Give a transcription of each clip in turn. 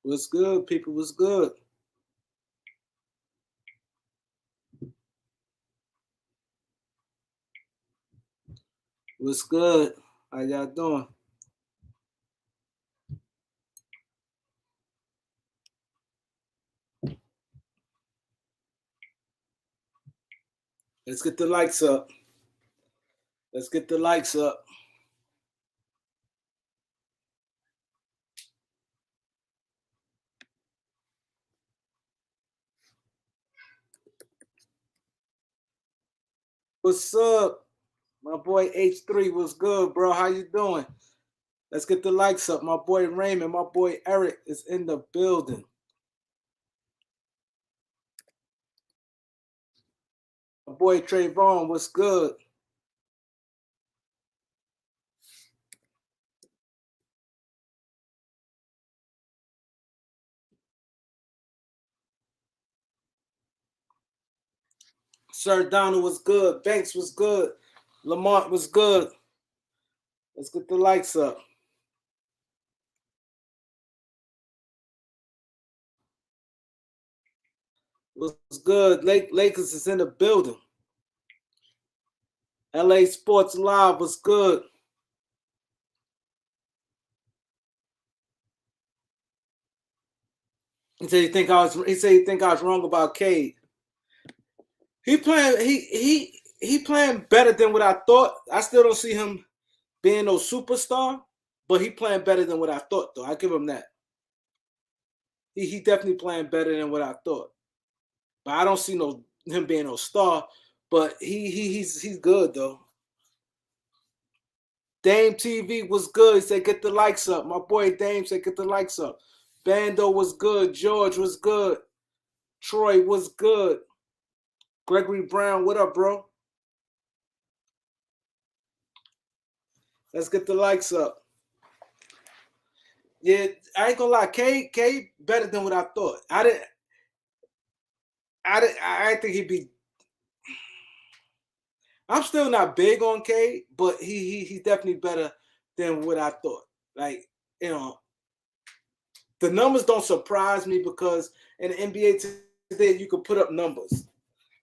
What's good, people? What's good? What's good? How y'all doing? Let's get the likes up. Let's get the likes up. What's up? My boy H3, what's good, bro? How you doing? Let's get the likes up. My boy Raymond, my boy Eric is in the building. My boy Trayvon, what's good? Sir Donald was good. Banks was good. Lamont was good. Let's get the likes up. What's good? Lakers is in the building. LA Sports Live was good. He said he think I was wrong about Cade. He playing better than what I thought. I still don't see him being no superstar, but he playing better than what I thought, though. I give him that. He definitely playing better than what I thought. But I don't see him being no star. But he's good though. Dame TV was good. He said get the likes up. My boy Dame said get the likes up. Bando was good. George was good. Troy was good. Gregory Brown, what up, bro? Let's get the likes up. Yeah, I ain't gonna lie, K better than what I thought. I think he'd be. I'm still not big on K, but he's definitely better than what I thought. Like, the numbers don't surprise me because in the NBA today you can put up numbers.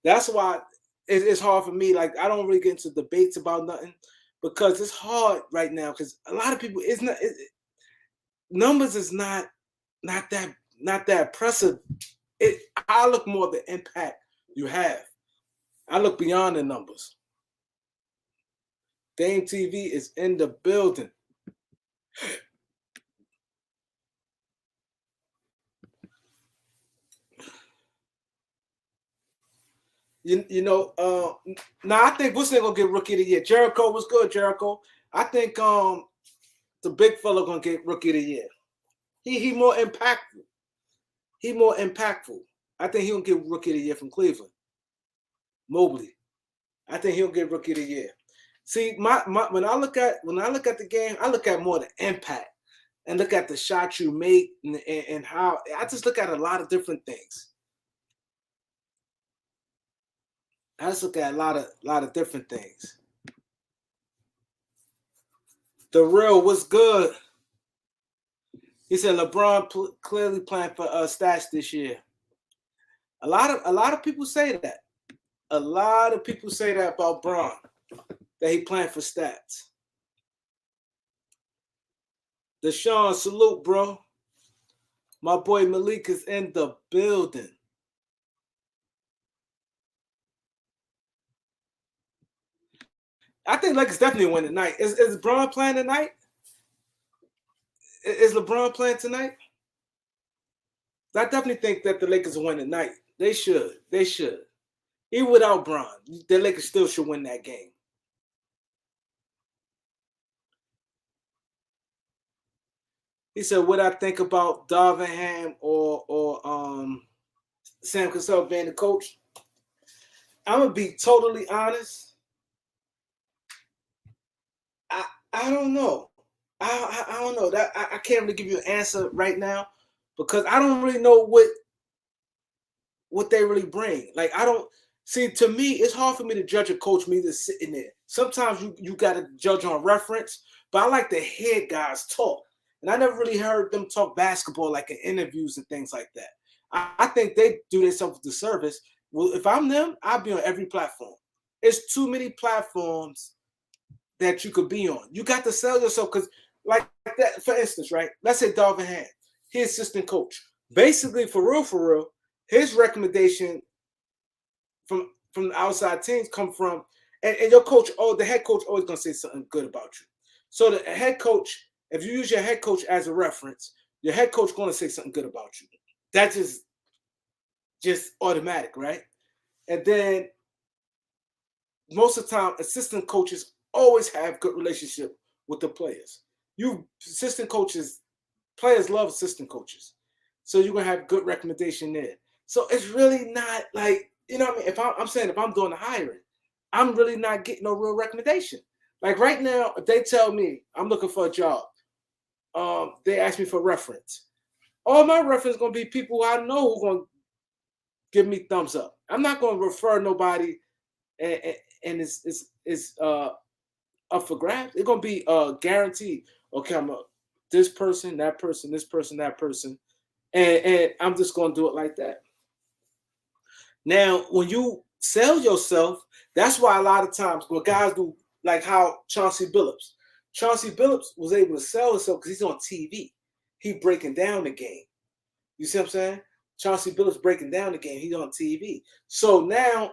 That's why it's hard for me. Like, I don't really get into debates about nothing because it's hard right now because a lot of people numbers is not that impressive. I look more at the impact you have. I look beyond the numbers. Dame TV is in the building. Now I think what's gonna get rookie of the year. Jericho was good. Jericho. I think the big fella gonna get rookie of the year. He more impactful. He more impactful. I think he'll get rookie of the year from Cleveland. Mobley. I think he'll get rookie of the year. See, when I look at the game, I look at more the impact and look at the shots you make and how I just look at a lot of different things. I just look at a lot of different things. The real was good. He said LeBron clearly playing for stats this year. A lot of people say that. A lot of people say that about Bron, that he playing for stats. Deshaun, salute, bro. My boy Malik is in the building. I think Lakers definitely win tonight. Is Bron playing tonight? Is LeBron playing tonight? I definitely think that the Lakers will win tonight. They should. Even without Bron, the Lakers still should win that game. He said, "What I think about Darvin Ham or Sam Cassell being the coach." I'm gonna be totally honest. I don't know. I don't know that I can't really give you an answer right now because I don't really know what they really bring. Like, I don't see. To me, it's hard for me to judge a coach. Me just sitting there. Sometimes you got to judge on reference, but I like to hear guys talk. And I never really heard them talk basketball like in interviews and things like that. I think they do themselves a disservice. Well, if I'm them, I'd be on every platform. It's too many platforms that you could be on. You got to sell yourself because, like that, for instance, right? Let's say Darvin Ham, his assistant coach. Basically, for real, his recommendation from the outside teams come from, and your coach, the head coach always gonna say something good about you. So the head coach, if you use your head coach as a reference, your head coach gonna say something good about you. That's just automatic, right? And then most of the time, assistant coaches always have good relationship with the players. You assistant coaches, players love assistant coaches, so you're gonna have good recommendation there. So it's really not like, you know what I mean. If I'm saying, if I'm doing the hiring, I'm really not getting no real recommendation. Like right now, if they tell me I'm looking for a job, they ask me for reference. All my reference gonna be people I know who gonna give me thumbs up. I'm not gonna refer nobody, and, it's up for grabs. It's gonna be guaranteed. Okay, this person, that person, this person, that person, and I'm just gonna do it like that. Now, when you sell yourself, that's why a lot of times when guys do, like how Chauncey Billups was able to sell himself because he's on TV. He breaking down the game. You see what I'm saying? Chauncey Billups breaking down the game. He's on TV. So now,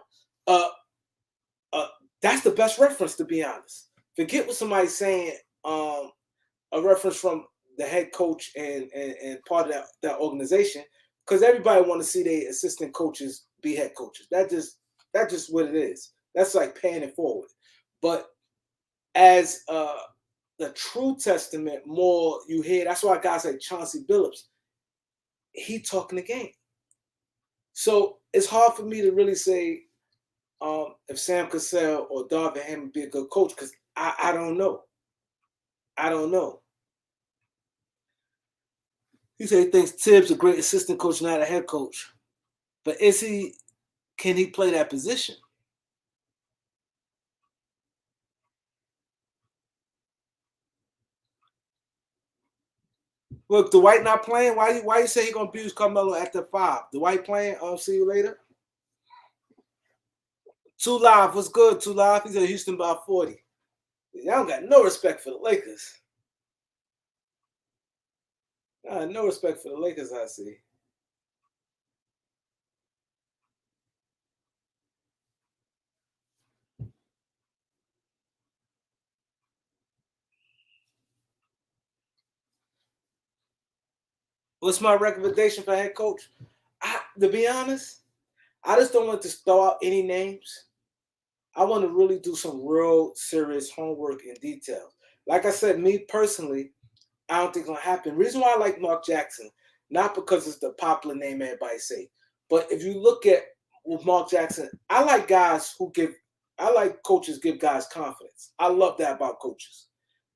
that's the best reference, to be honest. Forget what somebody's saying. A reference from the head coach and part of that organization, because everybody want to see their assistant coaches be head coaches. That's just what it is. That's like paying it forward. But as the true testament, more you hear. That's why guys like Chauncey Billups, he talking the game. So it's hard for me to really say if Sam Cassell or Darvin Ham would be a good coach, because I don't know. I don't know. He said he thinks Tibbs a great assistant coach, not a head coach. But can he play that position? Look, Dwight not playing. Why you say he gonna abuse Carmelo at the 5? Dwight playing. See you later. Two Live, what's good? Two Live. He's at Houston by 40. Y'all don't got no respect for the Lakers. No respect for the Lakers, I see. What's my recommendation for head coach? To be honest, I just don't want to throw out any names. I want to really do some real serious homework in detail. Like I said, me personally, I don't think it's gonna happen. Reason why I like Mark Jackson, not because it's the popular name everybody say, but if you look at with Mark Jackson, I like coaches give guys confidence. I love that about coaches.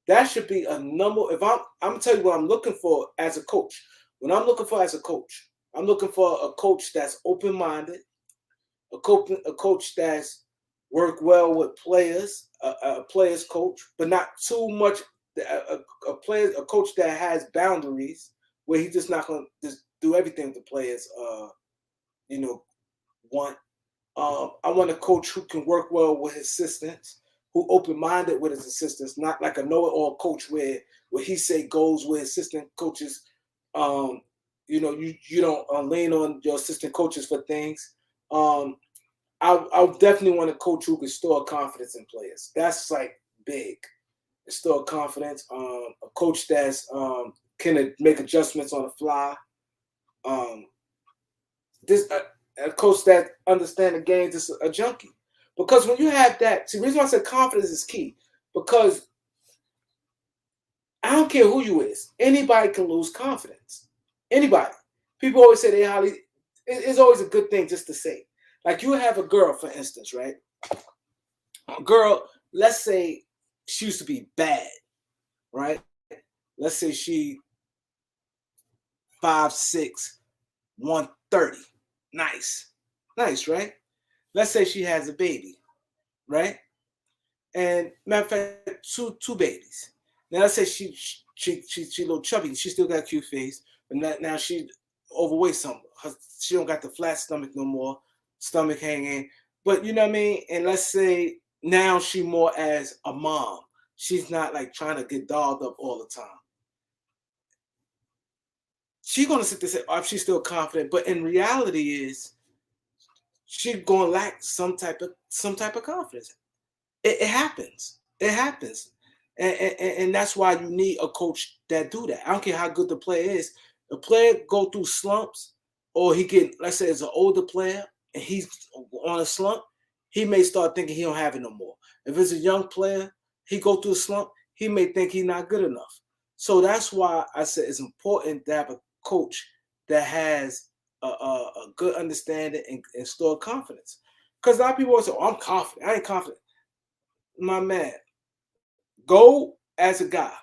That should be a number. If I'm gonna tell you what I'm looking for as a coach. When I'm looking for as a coach, I'm looking for a coach that's open-minded, a coach that's work well with players, a players coach, but not too much. A coach that has boundaries where he's just not going to just do everything the players, want. I want a coach who can work well with his assistants, who open-minded with his assistants, not like a know-it-all coach where he say goes with assistant coaches. You don't lean on your assistant coaches for things. I definitely want a coach who can store confidence in players. That's like big. Store confidence. A coach that's can make adjustments on the fly. A coach that understands the game is a junkie. Because when you have that, see, the reason why I said confidence is key. Because I don't care who you is, anybody can lose confidence. Anybody. People always say they highly. It's always a good thing just to say. Like you have a girl, for instance, right? A girl, let's say she used to be bad, right? Let's say she 5'6", 130. Nice, right? Let's say she has a baby, right? And matter of fact, two babies. Now let's say she a little chubby. She still got a cute face, but now she overweight some. She don't got the flat stomach no more, stomach hanging. But you know what I mean? And let's say now she more as a mom. She's not like trying to get dolled up all the time. She's gonna sit there and say, oh, she's still confident, but in reality is she's gonna lack some type of confidence. It happens. It happens. And that's why you need a coach that do that. I don't care how good the player is. The player go through slumps, or he get, let's say, as an older player and he's on a slump, he may start thinking he don't have it no more. If it's a young player, he go through a slump, he may think he's not good enough. So that's why I said it's important to have a coach that has a good understanding and store confidence. Because a lot of people always say, oh, I'm confident. I ain't confident. My man, go as a guy.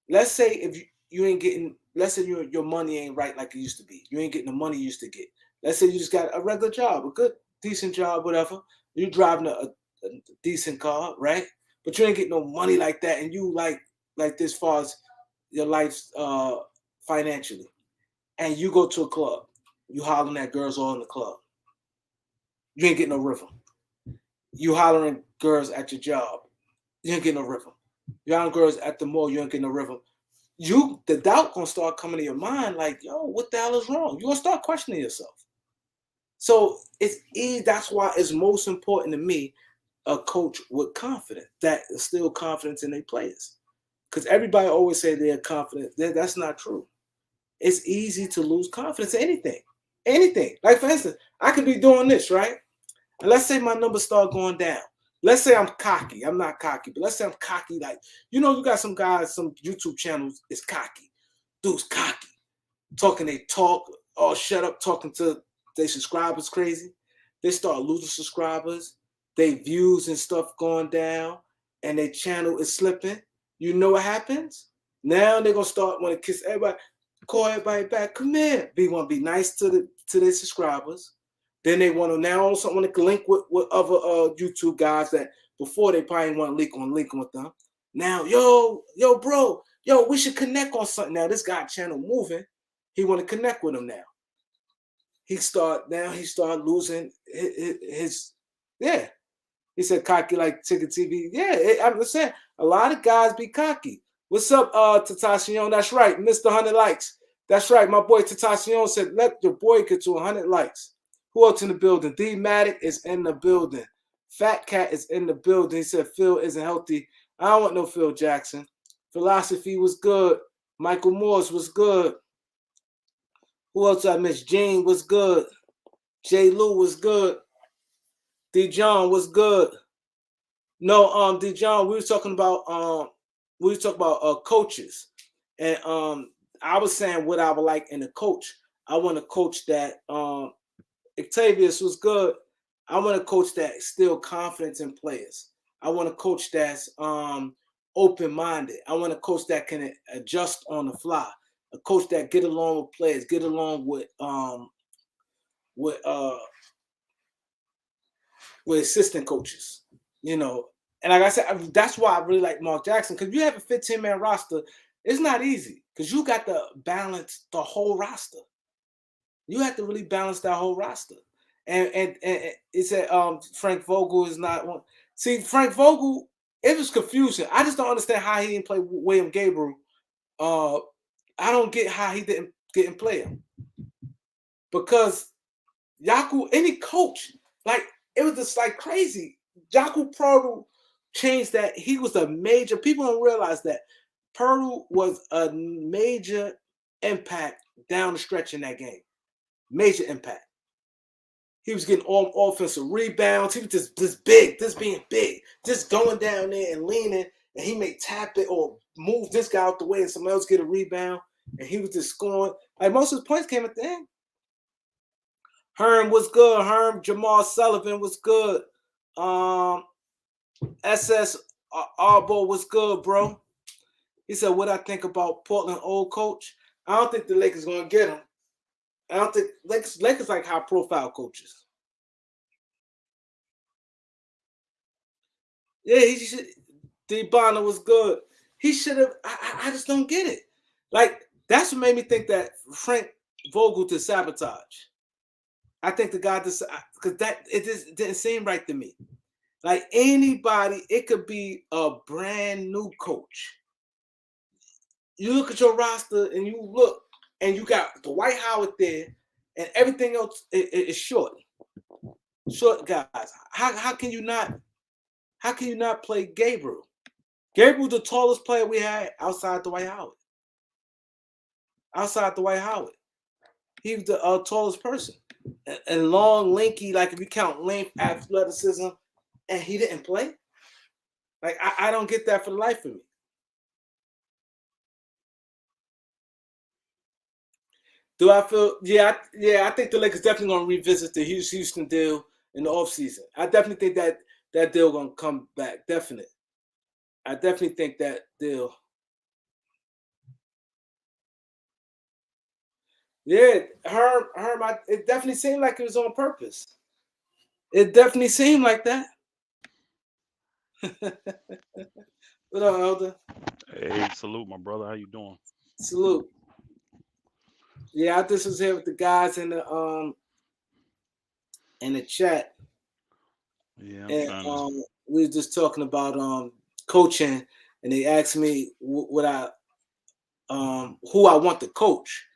Let's say if you ain't getting, let's say your money ain't right like it used to be. You ain't getting the money you used to get. Let's say you just got a regular job, a good, decent job, whatever. You're driving a decent car, right? But you ain't getting no money like that, and you like this far as your life's financially. And you go to a club. You hollering at girls all in the club. You ain't getting no rhythm. You hollering girls at your job. You ain't getting no rhythm. You hollering girls at the mall. You ain't getting no rhythm. The doubt gonna start coming to your mind like, yo, what the hell is wrong? You gonna start questioning yourself. So that's why it's most important to me, a coach with confidence, that instill confidence in their players. Because everybody always say they're confident. That's not true. It's easy to lose confidence in anything. Anything. Like, for instance, I could be doing this, right? And let's say my numbers start going down. Let's say I'm cocky. I'm not cocky, but let's say I'm cocky. Like, you got some guys, some YouTube channels is cocky. Dude's cocky. They talk, oh, shut up, talking to their subscribers crazy. They start losing subscribers. Their views and stuff going down, and their channel is slipping. You know what happens? Now they're going to start want to kiss everybody, call everybody back. Come here. They want to be nice to their subscribers. Then they want to now also want to link with other YouTube guys that before they probably want to link with them. Now, yo, bro, we should connect on something. Now this guy channel moving. He want to connect with him now. He start losing his yeah. He said cocky like Ticket TV. Yeah, I'm saying a lot of guys be cocky. What's up, Tatacion? That's right, Mr. 100 likes. That's right, my boy Tatacion said, let your boy get to 100 likes. Who else in the building? D-Matic is in the building. Fat Cat is in the building. He said Phil isn't healthy. I don't want no Phil Jackson. Philosophy was good. Michael Morse was good. Who else I missed? Gene was good. J. Lou was good. D. John was good. No, D. John, we were talking about coaches. And I was saying what I would like in a coach. I want a coach that Octavius was good. I want a coach that still confidence in players. I want a coach that's open-minded. I want a coach that can adjust on the fly. A coach that get along with players, get along with assistant coaches, And like I said, that's why I really like Mark Jackson, because you have a 15-man roster. It's not easy because you got to balance the whole roster. You have to really balance that whole roster. And it said Frank Vogel is not one. See, Frank Vogel, it was confusing. I just don't understand how he didn't play William Gabriel. I don't get how he didn't play him. Because Yaku, any coach, like, it was just like crazy. Yaku Purtle changed that. He was a major, people don't realize that Purtle was a major impact down the stretch in that game. Major impact. He was getting all offensive rebounds. He was just big, just being big, just going down there and leaning, and he may tap it or move this guy out the way and somebody else get a rebound, and he was just scoring. Like, most of his points came at the end. Herm was good. Jamal Sullivan was good. SS Arbo was good, bro. He said, what I think about Portland old coach? I don't think the Lakers going to get him. I don't think Lakers like high-profile coaches. Yeah, D. Bonner was good. He should have. I just don't get it. Like that's what made me think that Frank Vogel to sabotage. I think the guy because that it just didn't seem right to me. Like anybody, it could be a brand new coach. You look at your roster and you look, and you got Dwight Howard there, and everything else is short guys. How can you not? How can you not play Gabriel? Gabriel's the tallest player we had outside Dwight Howard. Outside Dwight Howard, he was the tallest person, and long, lanky. Like if you count length, athleticism, and he didn't play. Like I don't get that for the life of me. Do I feel? Yeah, I think the Lakers definitely going to revisit the Houston deal in the offseason. I definitely think that deal going to come back. Definite. I definitely think that deal. Yeah, Herm. It definitely seemed like it was on purpose. It definitely seemed like that. What up, Elder? Hey, salute, my brother. How you doing? Salute. Yeah, I just was here with the guys in the chat, Yeah, I'm and trying to. we were just talking about coaching, and they asked me what I who I want to coach.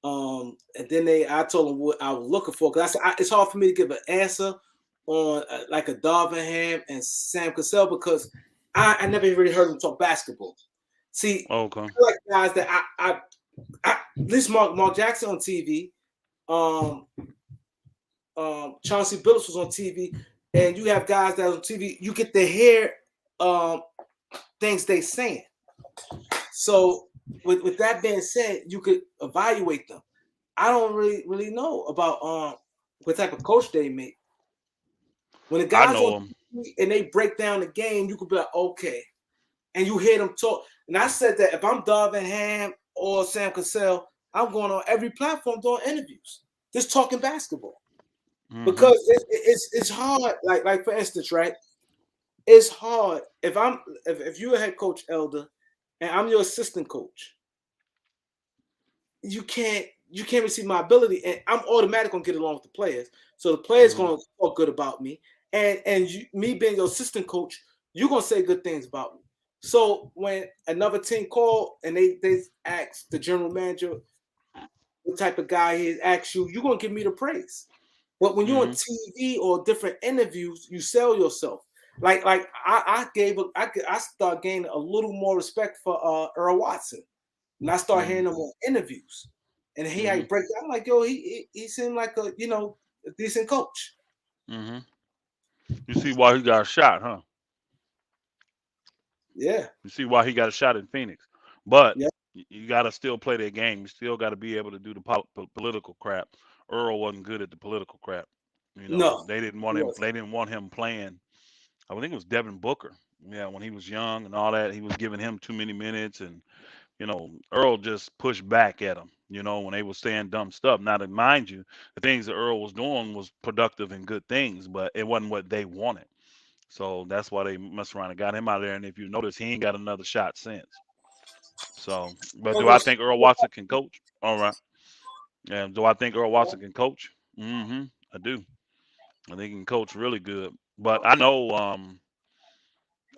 And then I told them what I was looking for because it's hard for me to give an answer on like a Darvingham and Sam Cassell because I never really heard them talk basketball. See, Okay. I like guys that I at least Mark Jackson on TV, um, Chauncey Billups was on TV, and you have guys that on TV. You get to hear things they saying. So with that being said, you could evaluate them. I don't really know about what type of coach they make. When the I guys on know him. TV and they break down the game, you could be like, okay, and you hear them talk. And I said that if I'm Darvin Ham or Sam Cassell, I'm going on every platform doing interviews, just talking basketball Mm-hmm. because it's hard. Like for instance, right? It's hard if you're a head coach, Elder, and I'm your assistant coach. You can't receive my ability, and I'm automatically gonna get along with the players. So the players Mm-hmm. gonna talk good about me, and me being your assistant coach, you're gonna say good things about me. So when another team call and they ask the general manager what type of guy he is, ask you, you're gonna give me the praise. But when you're on Mm-hmm. TV or different interviews, you sell yourself. Like I start gaining a little more respect for Earl Watson, and I start Mm-hmm. hearing him on interviews, and he Mm-hmm. like break down. I'm like, yo, he seemed like a a decent coach. Mm-hmm. You see why he got shot, huh? Yeah, You see why he got a shot in Phoenix. But yeah. you got to still play their game. You still got to be able to do the political crap. Earl wasn't good at the political crap. You know, No, they didn't want he him. wasn't. They didn't want him playing. I think it was Devin Booker. Yeah, when he was young and all that, he was giving him too many minutes, and Earl just pushed back at him. When they were saying dumb stuff. Now, to mind you, the things that Earl was doing was productive and good things, but it wasn't what they wanted. So that's why they messed around and got him out of there. And if you notice, he ain't got another shot since. So, but do I Earl- think Earl Watson can coach? All right. And do I think Earl Watson can coach? Mm-hmm. I do. I think he can coach really good. But I know,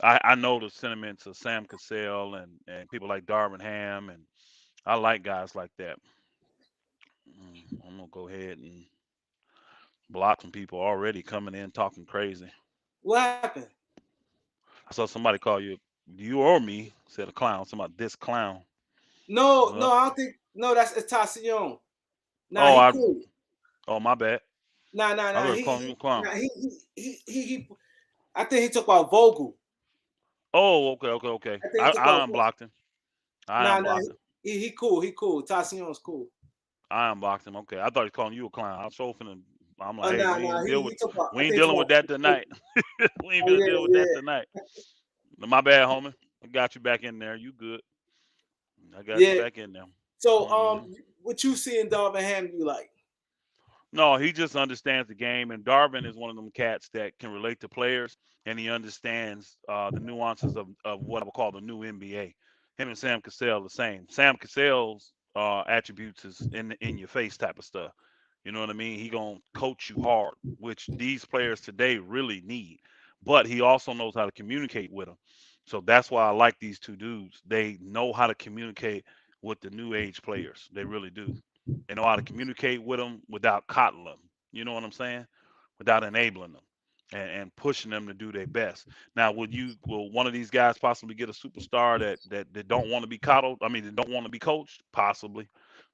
I know the sentiments of Sam Cassell and people like Darvin Ham, and I like guys like that. I'm gonna go ahead and block some people already coming in talking crazy. What happened? I saw somebody call you or me, said a clown. Somebody this clown. No, Uh, no, I don't think. No, that's Estacion. Nah, oh, he I. cool. Oh, my bad. I Nah. was calling you a clown. Nah, he. I think he talked about Vogel. Oh, okay, okay, okay. I think he I, talked I about. unblocked him. I Nah, nah. unblocked him. He cool. He cool. Tacion's cool. I unblocked him. Okay, I thought he was calling you a clown. I was so finna. I'm like, hey, Nah, we nah. ain't deal with. He talked about. We I ain't think he dealing talked with about. that tonight. We ain't Oh gonna yeah, deal with that yeah. tonight. My bad, homie. I got you back in there. You good? I got you Yeah. back in there. So Hmm what you see in Darvin Ham you like? No, he just understands the game, and Darvin is one of them cats that can relate to players, and he understands the nuances of what I would call the new NBA. Him and Sam Cassell the same. Sam Cassell's attributes is in your face type of stuff. You know what I mean? He gonna coach you hard, which these players today really need. But he also knows how to communicate with them. So that's why I like these two dudes. They know how to communicate with the new age players. They really do and know how to communicate with them without coddling them. You know what I'm saying? Without enabling them and pushing them to do their best. Now, will one of these guys possibly get a superstar that don't want to be coddled? I mean, that don't want to be coached? Possibly.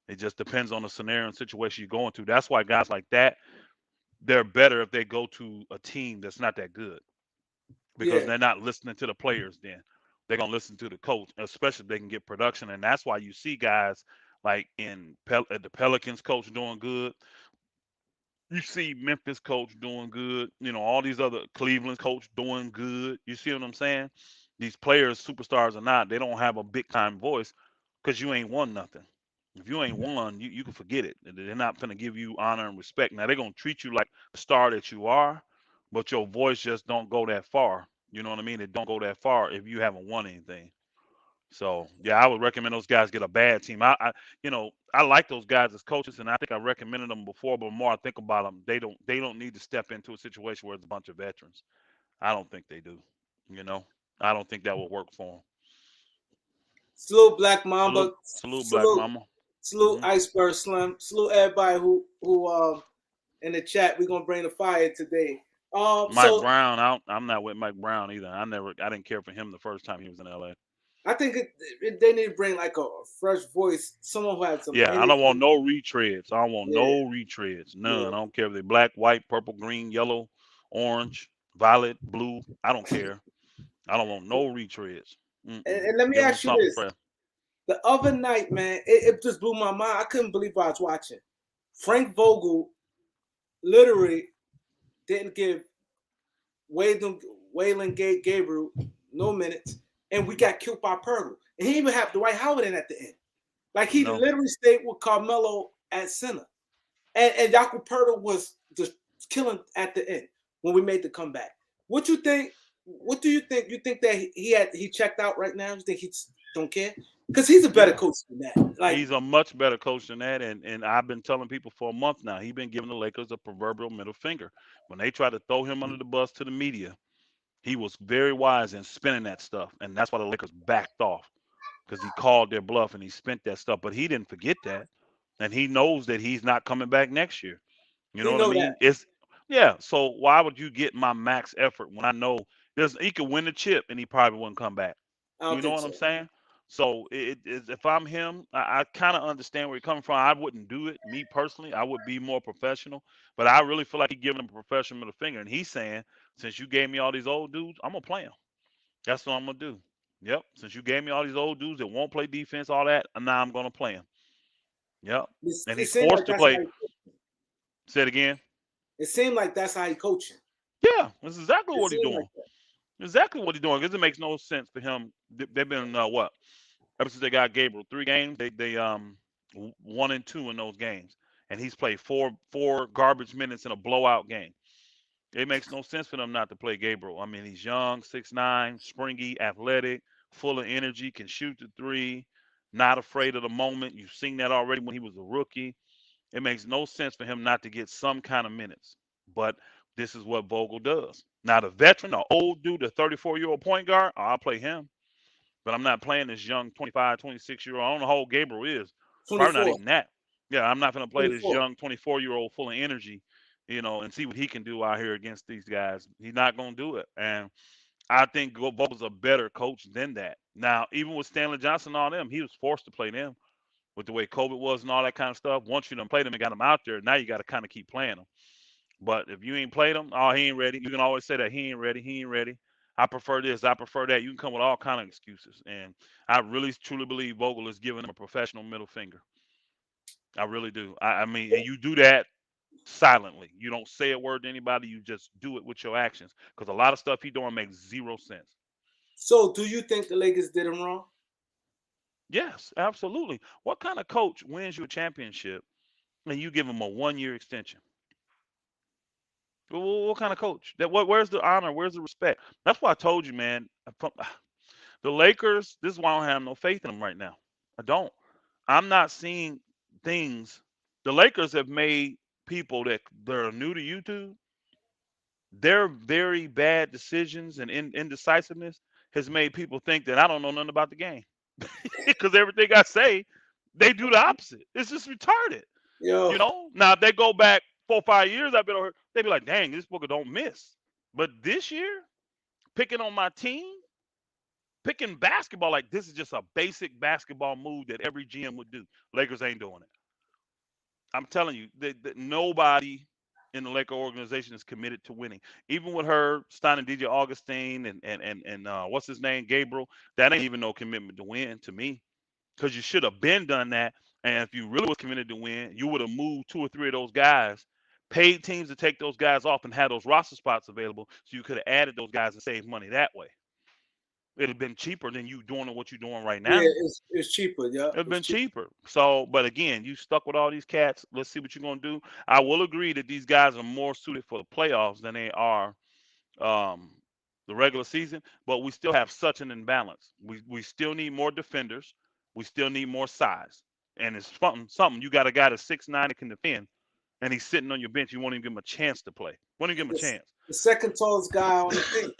It just depends on the scenario and situation you're going through. That's why guys like that, they're better if they go to a team that's not that good because Yeah, they're not listening to the players then. They're gonna listen to the coach, especially if they can get production. And that's why you see guys like the Pelicans coach doing good. You see Memphis coach doing good. You know, all these other Cleveland coach doing good. You see what I'm saying? These players, superstars or not, they don't have a big time voice because you ain't won nothing. If you ain't won, you can forget it. They're not gonna give you honor and respect. Now they're gonna treat you like the star that you are, but your voice just don't go that far. You know what I mean? It don't go that far if you haven't won anything. So yeah, I would recommend those guys get a bad team. I like those guys as coaches, and I think I recommended them before. But the more I think about them, they don't need to step into a situation where it's a bunch of veterans. I don't think they do. You know, I don't think that will work for them. salute Black Mamba, Salute, Black salute Mama. salute Hmm. Iceberg Slim, salute everybody who in the chat. We're gonna bring the fire today. Mike So Brown, I'm not with Mike Brown either. I didn't care for him the first time he was in LA. I think they need to bring like a fresh voice, someone who has some Yeah, I don't want energy. no retreads. I don't want Yeah, no retreads. yeah. None. I don't care if they're black, white, purple, green, yellow, orange, violet, blue. I don't care. I don't want no retreads. And let me Give them ask you something this: fresh. the other night, man, it just blew my mind. I couldn't believe what I was watching. Frank Vogel literally didn't give Waylon, Gabriel no minutes, and we got killed by Purtle. And he even had Dwight Howard in at the end. Like he No, literally stayed with Carmelo at center. And Jakob Purtle was just killing at the end when we made the comeback. What you think? What do you think? You think that he checked out right now? You think he don't care? Because he's a better yeah, coach than that. Like he's a much better coach than that. And I've been telling people for a month now. He's been giving the Lakers a proverbial middle finger when they try to throw him under the bus to the media. He was very wise in spinning that stuff, and that's why the Lakers backed off because he called their bluff and he spent that stuff. But he didn't forget that, and he knows that he's not coming back next year. You know he what I know that. mean? It's yeah. So why would you get my max effort when I know he could win the chip and he probably wouldn't come back? I don't You know think what so. I'm saying? So if I'm him, I kind of understand where you're coming from. I wouldn't do it, me personally. I would be more professional, but I really feel like he's giving him a professional middle finger, and he's saying, since you gave me all these old dudes, I'm gonna play them. That's what I'm gonna do. Yep. Since you gave me all these old dudes that won't play defense, all that, and now I'm gonna play them. Yep. And It he's seemed like forced to that's how play. Say it again. it seemed like that's how he coaching. Yeah, that's exactly It what he's seemed like doing. that. Exactly what he's doing. Because it makes no sense for him. They've been what? Ever since they got Gabriel, 3 games. They 1 and 2 in those games, and he's played four garbage minutes in a blowout game. It makes no sense for them not to play Gabriel. I mean, he's young, 6'9", springy, athletic, full of energy, can shoot the three, not afraid of the moment. You've seen that already when he was a rookie. It makes no sense for him not to get some kind of minutes. But this is what Vogel does. Now, the veteran, the old dude, the 34-year-old point guard, I'll play him. But I'm not playing this young 25, 26-year-old. I don't know how old Gabriel is. Probably not 24. even that. Yeah, I'm not going to play this 24. young 24-year-old full of energy, and see what he can do out here against these guys. He's not going to do it. And I think Vogel's a better coach than that. Now, even with Stanley Johnson and all them, he was forced to play them with the way COVID was and all that kind of stuff. Once you done played them and got them out there, now you got to kind of keep playing them. But if you ain't played him, oh, he ain't ready. You can always say that he ain't ready. He ain't ready. I prefer this. I prefer that. You can come with all kind of excuses. And I really truly believe Vogel is giving him a professional middle finger. I really do. I mean, and you do that silently. You don't say a word to anybody. You just do it with your actions. Because a lot of stuff he doing makes zero sense. So do you think the Lakers did him wrong? Yes, absolutely. What kind of coach wins you a championship and you give him a 1 year extension? What kind of coach? Where's the honor? Where's the respect? That's why I told you, man. The Lakers. This is why I don't have no faith in them right now. I don't. I'm not seeing things. The Lakers have made people that are new to YouTube. Their very bad decisions and indecisiveness has made people think that I don't know nothing about the game. Because everything I say, they do the opposite. It's just retarded. Yo, Now if they go back 4 or 5 years, I've been over. They'd be like, "Dang, this booker don't miss." But this year, picking on my team, picking basketball like this is just a basic basketball move that every GM would do. Lakers ain't doing it. I'm telling you that nobody in the Laker organization is committed to winning. Even with her signing DJ Augustine and what's his name, Gabriel, that ain't even no commitment to win to me. Because you should have been done that. And if you really was committed to win, you would have moved 2 or 3 of those guys, paid teams to take those guys off and had those roster spots available, so you could have added those guys and saved money that way. It'd have been cheaper than you doing what you're doing right yeah, now. it's cheaper. Yeah, It'd have it's been cheaper. cheaper. So, but again, you stuck with all these cats. Let's see what you're gonna do. I will agree that these guys are more suited for the playoffs than they are um, the regular season. But we still have such an imbalance. We still need more defenders. We still need more size. And it's something. You got a guy that's 6'9" that can defend, and he's sitting on your bench. You won't even give him a chance to play. Won't even give him a The, chance. the second tallest guy on the team.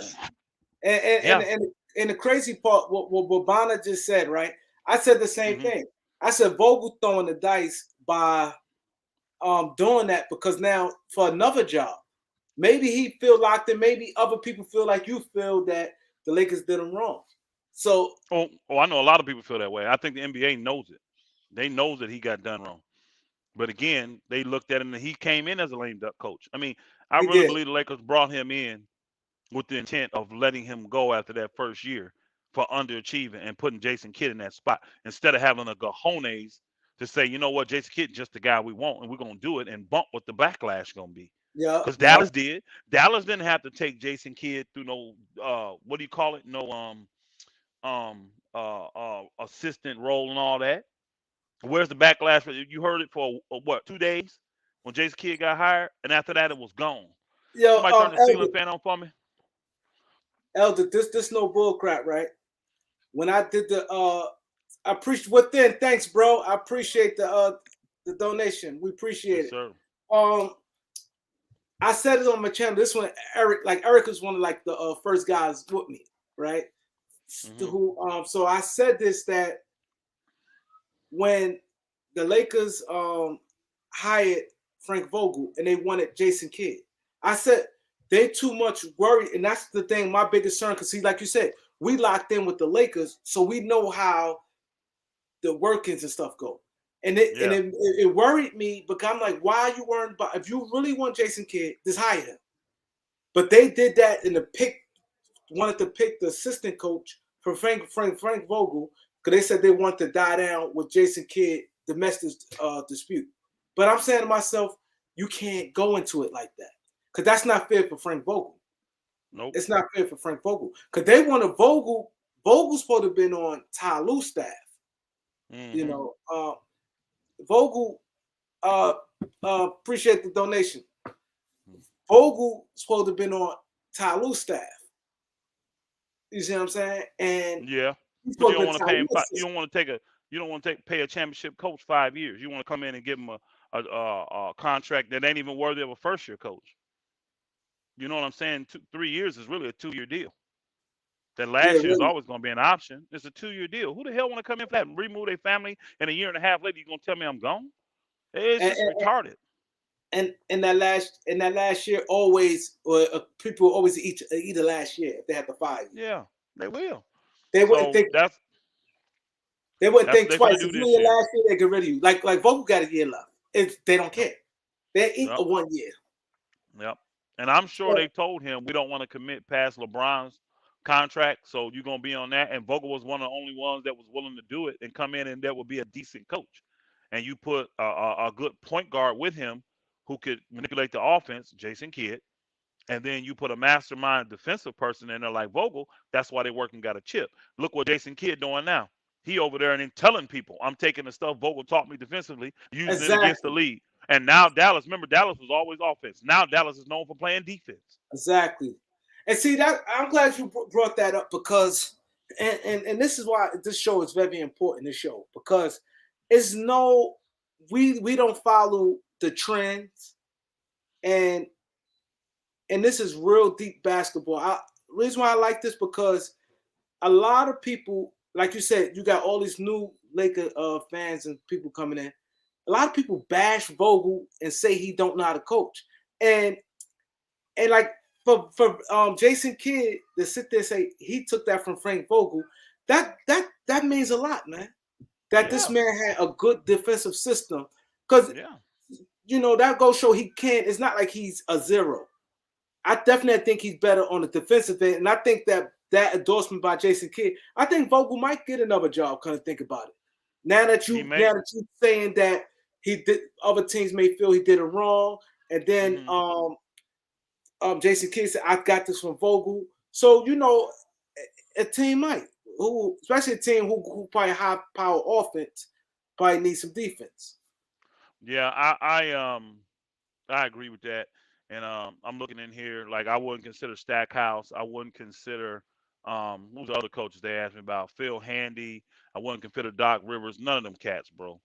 And and and, Yeah. and, and the crazy part, what Bonner just said, right? I said the same Hmm. thing. I said Vogel throwing the dice by doing that because now for another job, maybe he feel locked in. Maybe other people feel like you feel that the Lakers did him wrong. So I know a lot of people feel that way. I think the NBA knows it. They know that he got done wrong. But again, they looked at him and he came in as a lame duck coach. I mean, I he really did. believe the Lakers brought him in with the intent of letting him go after that first year for underachieving and putting Jason Kidd in that spot instead of having the cojones to say, you know what, Jason Kidd just the guy we want and we're gonna do it and bump what the backlash gonna be. Yeah, Because yeah, Dallas did. Dallas didn't have to take Jason Kidd through no what do you call it? No assistant role and all that. Where's the backlash? You heard it for what 2 days when Jason Kidd got hired, and after that it was gone. yo, Somebody turn the ceiling Elder, fan on for me. this no bull crap, right? When I did I appreciate within. Thanks, bro. I appreciate the donation. We appreciate Yes, it. sir. Um, I said it on my channel. This one, Eric was one of like the first guys with me, right? Hmm. Who so I said this that when the Lakers hired Frank Vogel and they wanted Jason Kidd, I said they too much worried, and that's the thing. My biggest concern, because see, like you said, we locked in with the Lakers, so we know how the workings and stuff go. And it and Yeah. it worried me because I'm like, why are you worried about if you really want Jason Kidd, just hire him. But they did that in the pick, wanted to pick the assistant coach for Frank Vogel because they said they want to die down with Jason Kidd domestic dispute. But I'm saying to myself, you can't go into it like that because that's not fair for Frank Vogel. Nope. It's not fair for Frank Vogel because they want a Vogel. Vogel's supposed to have been on Ty Lue's staff. You Hmm. know, Vogel. Appreciate the donation. Vogel supposed to have been on Ty Lue's staff. You see what I'm saying? And Yeah. he's But you supposed to don't be want to Ty pay him. Lue's You assistant. don't want to take a. You don't want to pay a championship coach 5 years. You want to come in and give him a contract that ain't even worthy of a first year coach. You know what I'm saying? 3 years is really a 2 year deal. That Yeah, last year is really. always going to be an option. It's a 2 year deal. Who the hell want to come in for that and remove their family and a year and a half later you gonna tell me I'm gone? It's And just retarded. and that last year always people always eat the last year if they have to fire you. Yeah, they will. They wouldn't So think they wouldn't that's what think they're gonna twice. do If you this in your year. last year, they get rid of you. Like Vogel got a year left. They don't Yep. care. They eat Yep. a 1 year. Yep. And I'm sure So, they told him we don't want to commit past LeBron's contract, so you're gonna be on that. And Vogel was one of the only ones that was willing to do it and come in, and that would be a decent coach. And you put a good point guard with him who could manipulate the offense, Jason Kidd, and then you put a mastermind defensive person in there like Vogel. That's why they working got a chip. Look what Jason Kidd doing now. He over there and then telling people, I'm taking the stuff Vogel taught me defensively, using it against the exactly. league. And now Dallas, remember Dallas was always offense. Now Dallas is known for playing defense. Exactly. And see that I'm glad you brought that up because and this is why this show is very important, this show, because it's no we don't follow the trends and this is real deep basketball. Reason why I like this because a lot of people, like you said, you got all these new Laker fans and people coming in. A lot of people bash Vogel and say he don't know how to coach. And like for Jason Kidd to sit there and say he took that from Frank Vogel, that means a lot, man. That this Yeah. man had a good defensive system. Because Yeah. that goes show he can't. It's not like he's a zero. I definitely think he's better on the defensive end, and I think that endorsement by Jason Kidd, I think Vogel might get another job. Kind of think about it. Now that you're saying that he did, other teams may feel he did it wrong, and then Jason Kidd said, "I got this from Vogel." So a team might, especially a team who probably high power offense, probably needs some defense. Yeah, I agree with that. And I'm looking in here, like I wouldn't consider Stackhouse. I wouldn't consider who's the other coaches they asked me about? Phil Handy. I wouldn't consider Doc Rivers. None of them cats, bro.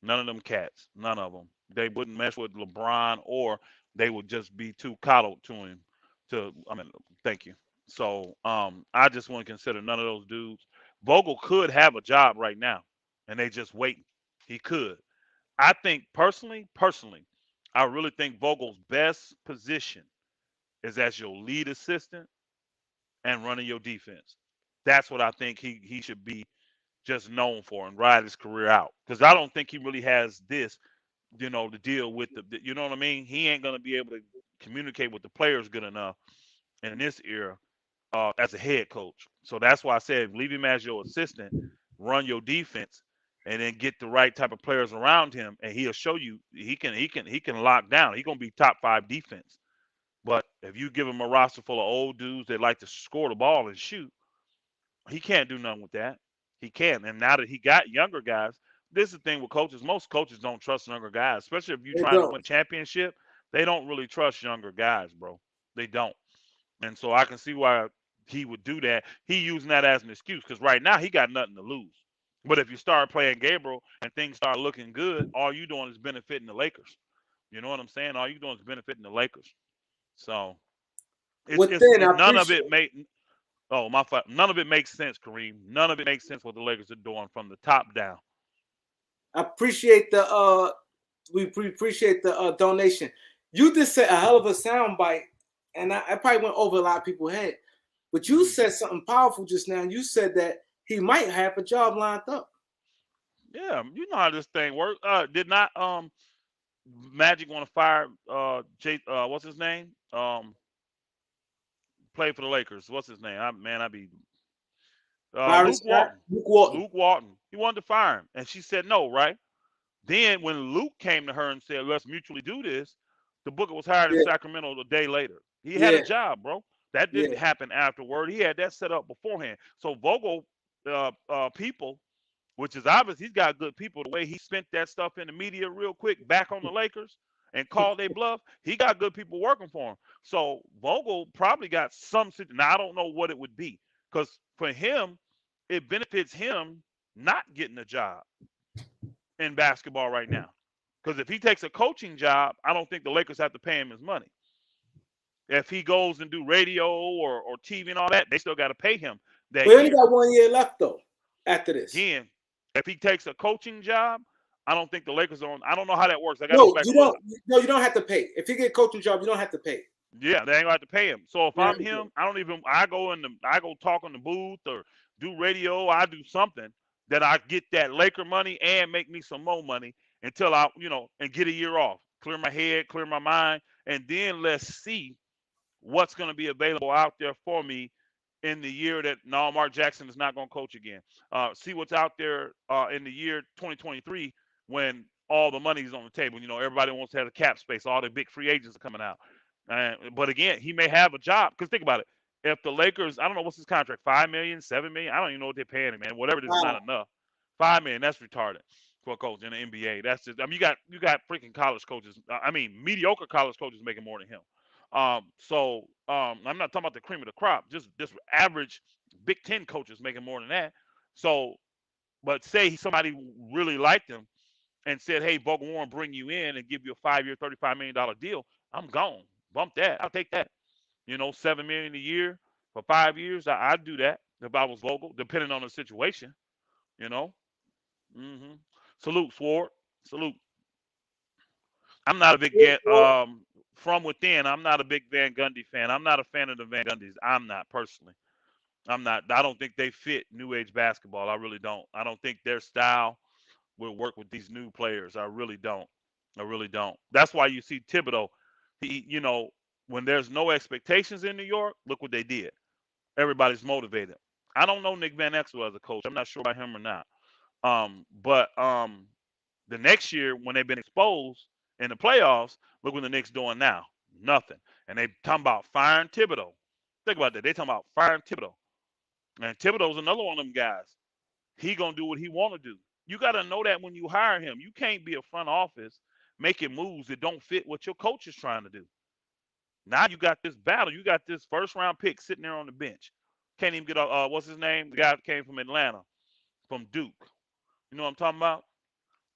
None of them cats. None of them. They wouldn't mess with LeBron, or they would just be too coddled to him. Thank you. So I just wouldn't consider none of those dudes. Vogel could have a job right now, and they just waiting. He could. I think personally, I really think Vogel's best position is as your lead assistant and running your defense. That's what I think he should be just known for and ride his career out. Because I don't think he really has this, to deal with you know what I mean? He ain't gonna be able to communicate with the players good enough in this era as a head coach. So that's why I said leave him as your assistant, run your defense, and then get the right type of players around him, and he'll show you he can lock down. He's gonna be top 5 defense. But if you give him a roster full of old dudes that like to score the ball and shoot, he can't do nothing with that. He can't. And now that he got younger guys, this is the thing with coaches. Most coaches don't trust younger guys, especially if you're They trying to don't. win a championship. They don't really trust younger guys, bro. They don't. And so I can see why he would do that. He using that as an excuse because right now he got nothing to lose. But if you start playing Gabriel and things start looking good, all you doing is benefiting the Lakers. You know what I'm saying? All you doing is benefiting the Lakers. So Within, I none of appreciate. it made. Oh my! None of it makes sense, Kareem. None of it makes sense what the Lakers are doing from the top down. I appreciate the we appreciate the donation. You just said a hell of a sound bite, and I probably went over a lot of people's head. But you said something powerful just now. You said that he might have a job lined up. Yeah, you know how this thing works. Did not Magic want to fire what's his name? Played for the Lakers. What's his name? I be Byron Luke Scott, Walton. Luke Walton. Luke Walton. He wanted to fire him, and she said no. Right. Then when Luke came to her and said, "Let's mutually do this," the Booker was hired in Yeah, Sacramento a day later. He had a yeah, job, bro. That yeah. didn't happen afterward. He had that set up beforehand. So Vogel, people, which is obvious, he's got good people. The way he spent that stuff in the media real quick back on the Lakers and called their bluff, he got good people working for him. So Vogel probably got some. Now I don't know what it would be because for him, it benefits him not getting a job in basketball right now. Because if he takes a coaching job, I don't think the Lakers have to pay him his money. If he goes and do radio or TV and all that, they still got to pay him that We only year. got 1 year left though. After this, Again, if he takes a coaching job, I don't think the Lakers are on. I don't know how that works. I got to go no, back you and look. don't. No, you don't have to pay. If you get a coaching job, you don't have to pay. Yeah, they ain't gonna have to pay him. So if You don't I'm have to pay. him, I don't even. I go talk on the booth or do radio. I do something that I get that Laker money and make me some more money until and get a year off, clear my head, clear my mind, and then let's see what's going to be available out there for me in the year that no, Mark Jackson is not going to coach again. See what's out there in the year 2023 when all the money is on the table. Everybody wants to have a cap space. All the big free agents are coming out. But again, he may have a job because think about it. If the Lakers, I don't know what's his contract, 5 million, 7 million. I don't even know what they're paying him, man. Whatever it is not enough. 5 million, that's retarded. for a coach in the NBA. That's just. I mean, you got freaking college coaches. I mean, mediocre college coaches making more than him. I'm not talking about the cream of the crop. Just average Big Ten coaches making more than that. So, but say somebody really liked him and said, "Hey, Vogel Warren, bring you in and give you a 5-year, $35 million deal." I'm gone. Bump that. I'll take that. $7 million a year for 5 years. I'd do that if I was Vogel, depending on the situation. You know. hmm Salute, Sword. Salute. I'm not a big from within. I'm not a big Van Gundy fan. I'm not a fan of the Van Gundys. I'm not personally. I'm not. I don't think they fit new age basketball. I really don't. I don't think their style will work with these new players. I really don't. I really don't. That's why you see Thibodeau. When there's no expectations in New York, look what they did. Everybody's motivated. I don't know Nick Van Exel as a coach. I'm not sure about him or not. But the next year when they've been exposed in the playoffs, look what the Knicks doing now. Nothing. And they talking about firing Thibodeau. Think about that. They talking about firing Thibodeau. And Thibodeau's another one of them guys. He gonna do what he want to do. You got to know that when you hire him. You can't be a front office making moves that don't fit what your coach is trying to do. Now you got this battle. You got this first round pick sitting there on the bench. Can't even get a what's his name? The guy that came from Atlanta, from Duke. You know what I'm talking about?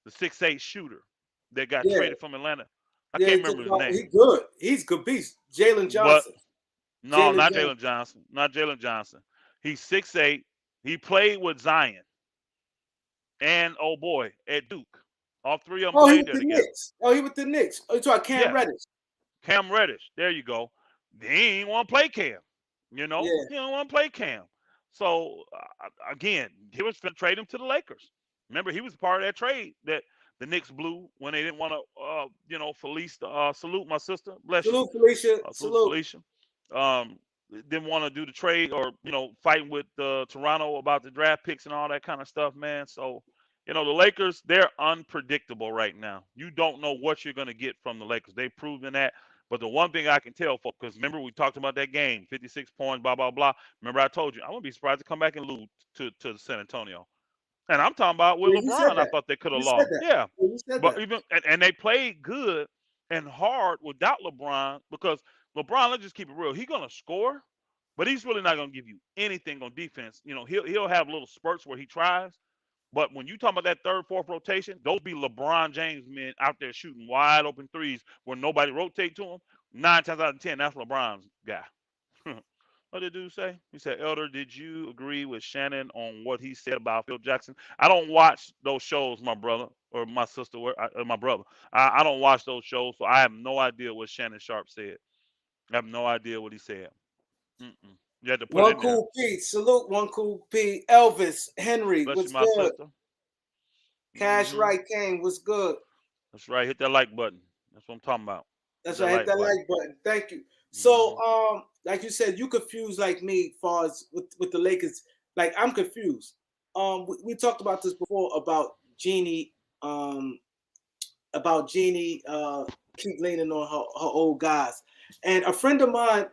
The 6'8" shooter that got Yeah, traded from Atlanta. I yeah. can't remember his He name. good. He's good beast. Jalen But Johnson. no, Jalen not Johnson. Jalen Johnson. Not Jalen Johnson. He's 6'8". He played with Zion and oh boy at Duke. All three of them Oh, he played with there the together. Knicks. Oh, he with the Knicks. Oh, you talking Cam Yeah, Reddish? Cam Reddish. There you go. He ain't want to play Cam. Yeah. He don't want to play Cam. So again, he was going to trade him to the Lakers. Remember, he was part of that trade that the Knicks blew when they didn't want to, Felice, salute my sister, bless you, Salute, Felicia. salute Salute. Felicia. Um, didn't want to do the trade or fighting with Toronto about the draft picks and all that kind of stuff, man. So the Lakers, they're unpredictable right now. You don't know what you're going to get from the Lakers. They've proven that. But the one thing I can tell, folks, because remember we talked about that game, 56 points, blah, blah, blah. Remember I told you, I wouldn't be surprised to come back and lose to San Antonio. And I'm talking about with Yeah, you said LeBron, I that. thought they could have You said lost. that. Yeah. Yeah, you said But that. even and they played good and hard without LeBron because LeBron, let's just keep it real. He's gonna score, but he's really not gonna give you anything on defense. He'll have little spurts where he tries. But when you talk about that third, fourth rotation, those be LeBron James men out there shooting wide open threes where nobody rotate to him. 9 times out of 10, that's LeBron's guy. What did the dude say? He said, "Elder, did you agree with Shannon on what he said about Phil Jackson?" I don't watch those shows, my brother or my sister, or my brother. I don't watch those shows, so I have no idea what Shannon Sharp said. I have no idea what he said. Mm-mm. You had to put it One in there. cool Pete. Salute, one cool Pete. Elvis, Henry, Bless you, what's my good? sister. Cash hmm Right King, what's good? That's right. Hit that like button. That's what I'm talking about. Hit That's that right. Hit like that button. like button. Thank you. So, hmm like you said, you confused like me, far as with the Lakers. Like I'm confused. We talked about this before Jeannie. Um, about Jeannie. Keep leaning on her old guys, and a friend of mine,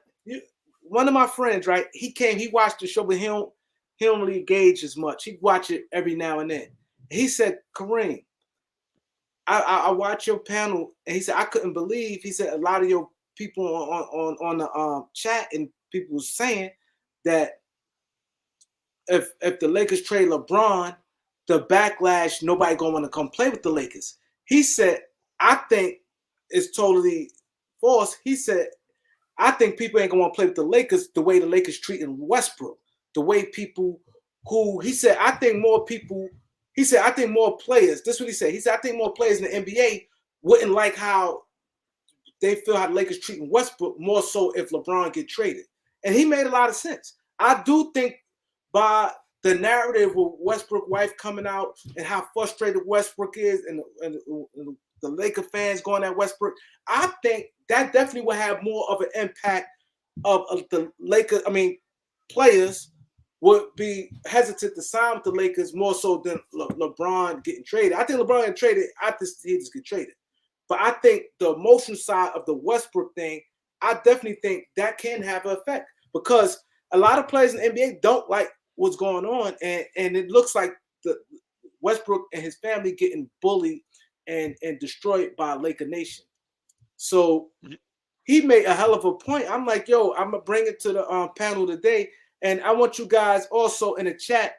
one of my friends, right? He came. He watched the show, but he don't really engage as much. He watch it every now and then. He said, Kareem, I watch your panel, and he said I couldn't believe. He said a lot of your people on the chat and people was saying that if the Lakers trade LeBron, the backlash nobody gonna want to come play with the Lakers. He said I think it's totally false. He said I think people ain't gonna want to play with the Lakers the way the Lakers treating Westbrook, the way people who he said I think more people. He said I think more players. This is what he said. He said I think more players in the NBA wouldn't like how they feel how the Lakers treating Westbrook more so if LeBron get traded. And he made a lot of sense. I do think by the narrative with Westbrook wife coming out and how frustrated Westbrook is and the Laker fans going at Westbrook, I think that definitely will have more of an impact of the Lakers. I mean, players would be hesitant to sign with the Lakers more so than LeBron getting traded. I think LeBron getting traded. He just get traded. But I think the emotional side of the Westbrook thing, I definitely think that can have an effect because a lot of players in the NBA don't like what's going on, and it looks like Westbrook and his family getting bullied and destroyed by Laker Nation. So he made a hell of a point. I'm like, yo, I'm gonna bring it to the panel today, and I want you guys also in the chat.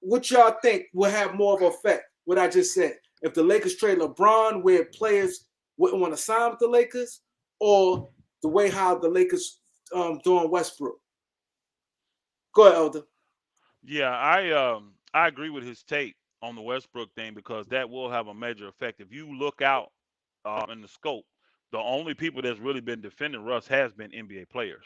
What y'all think will have more of an effect? What I just said. If the Lakers trade LeBron, where players wouldn't want to sign with the Lakers, or the way how the Lakers doing Westbrook. Go ahead, Elder. Yeah, I agree with his take on the Westbrook thing because that will have a major effect. If you look out in the scope, the only people that's really been defending Russ has been NBA players.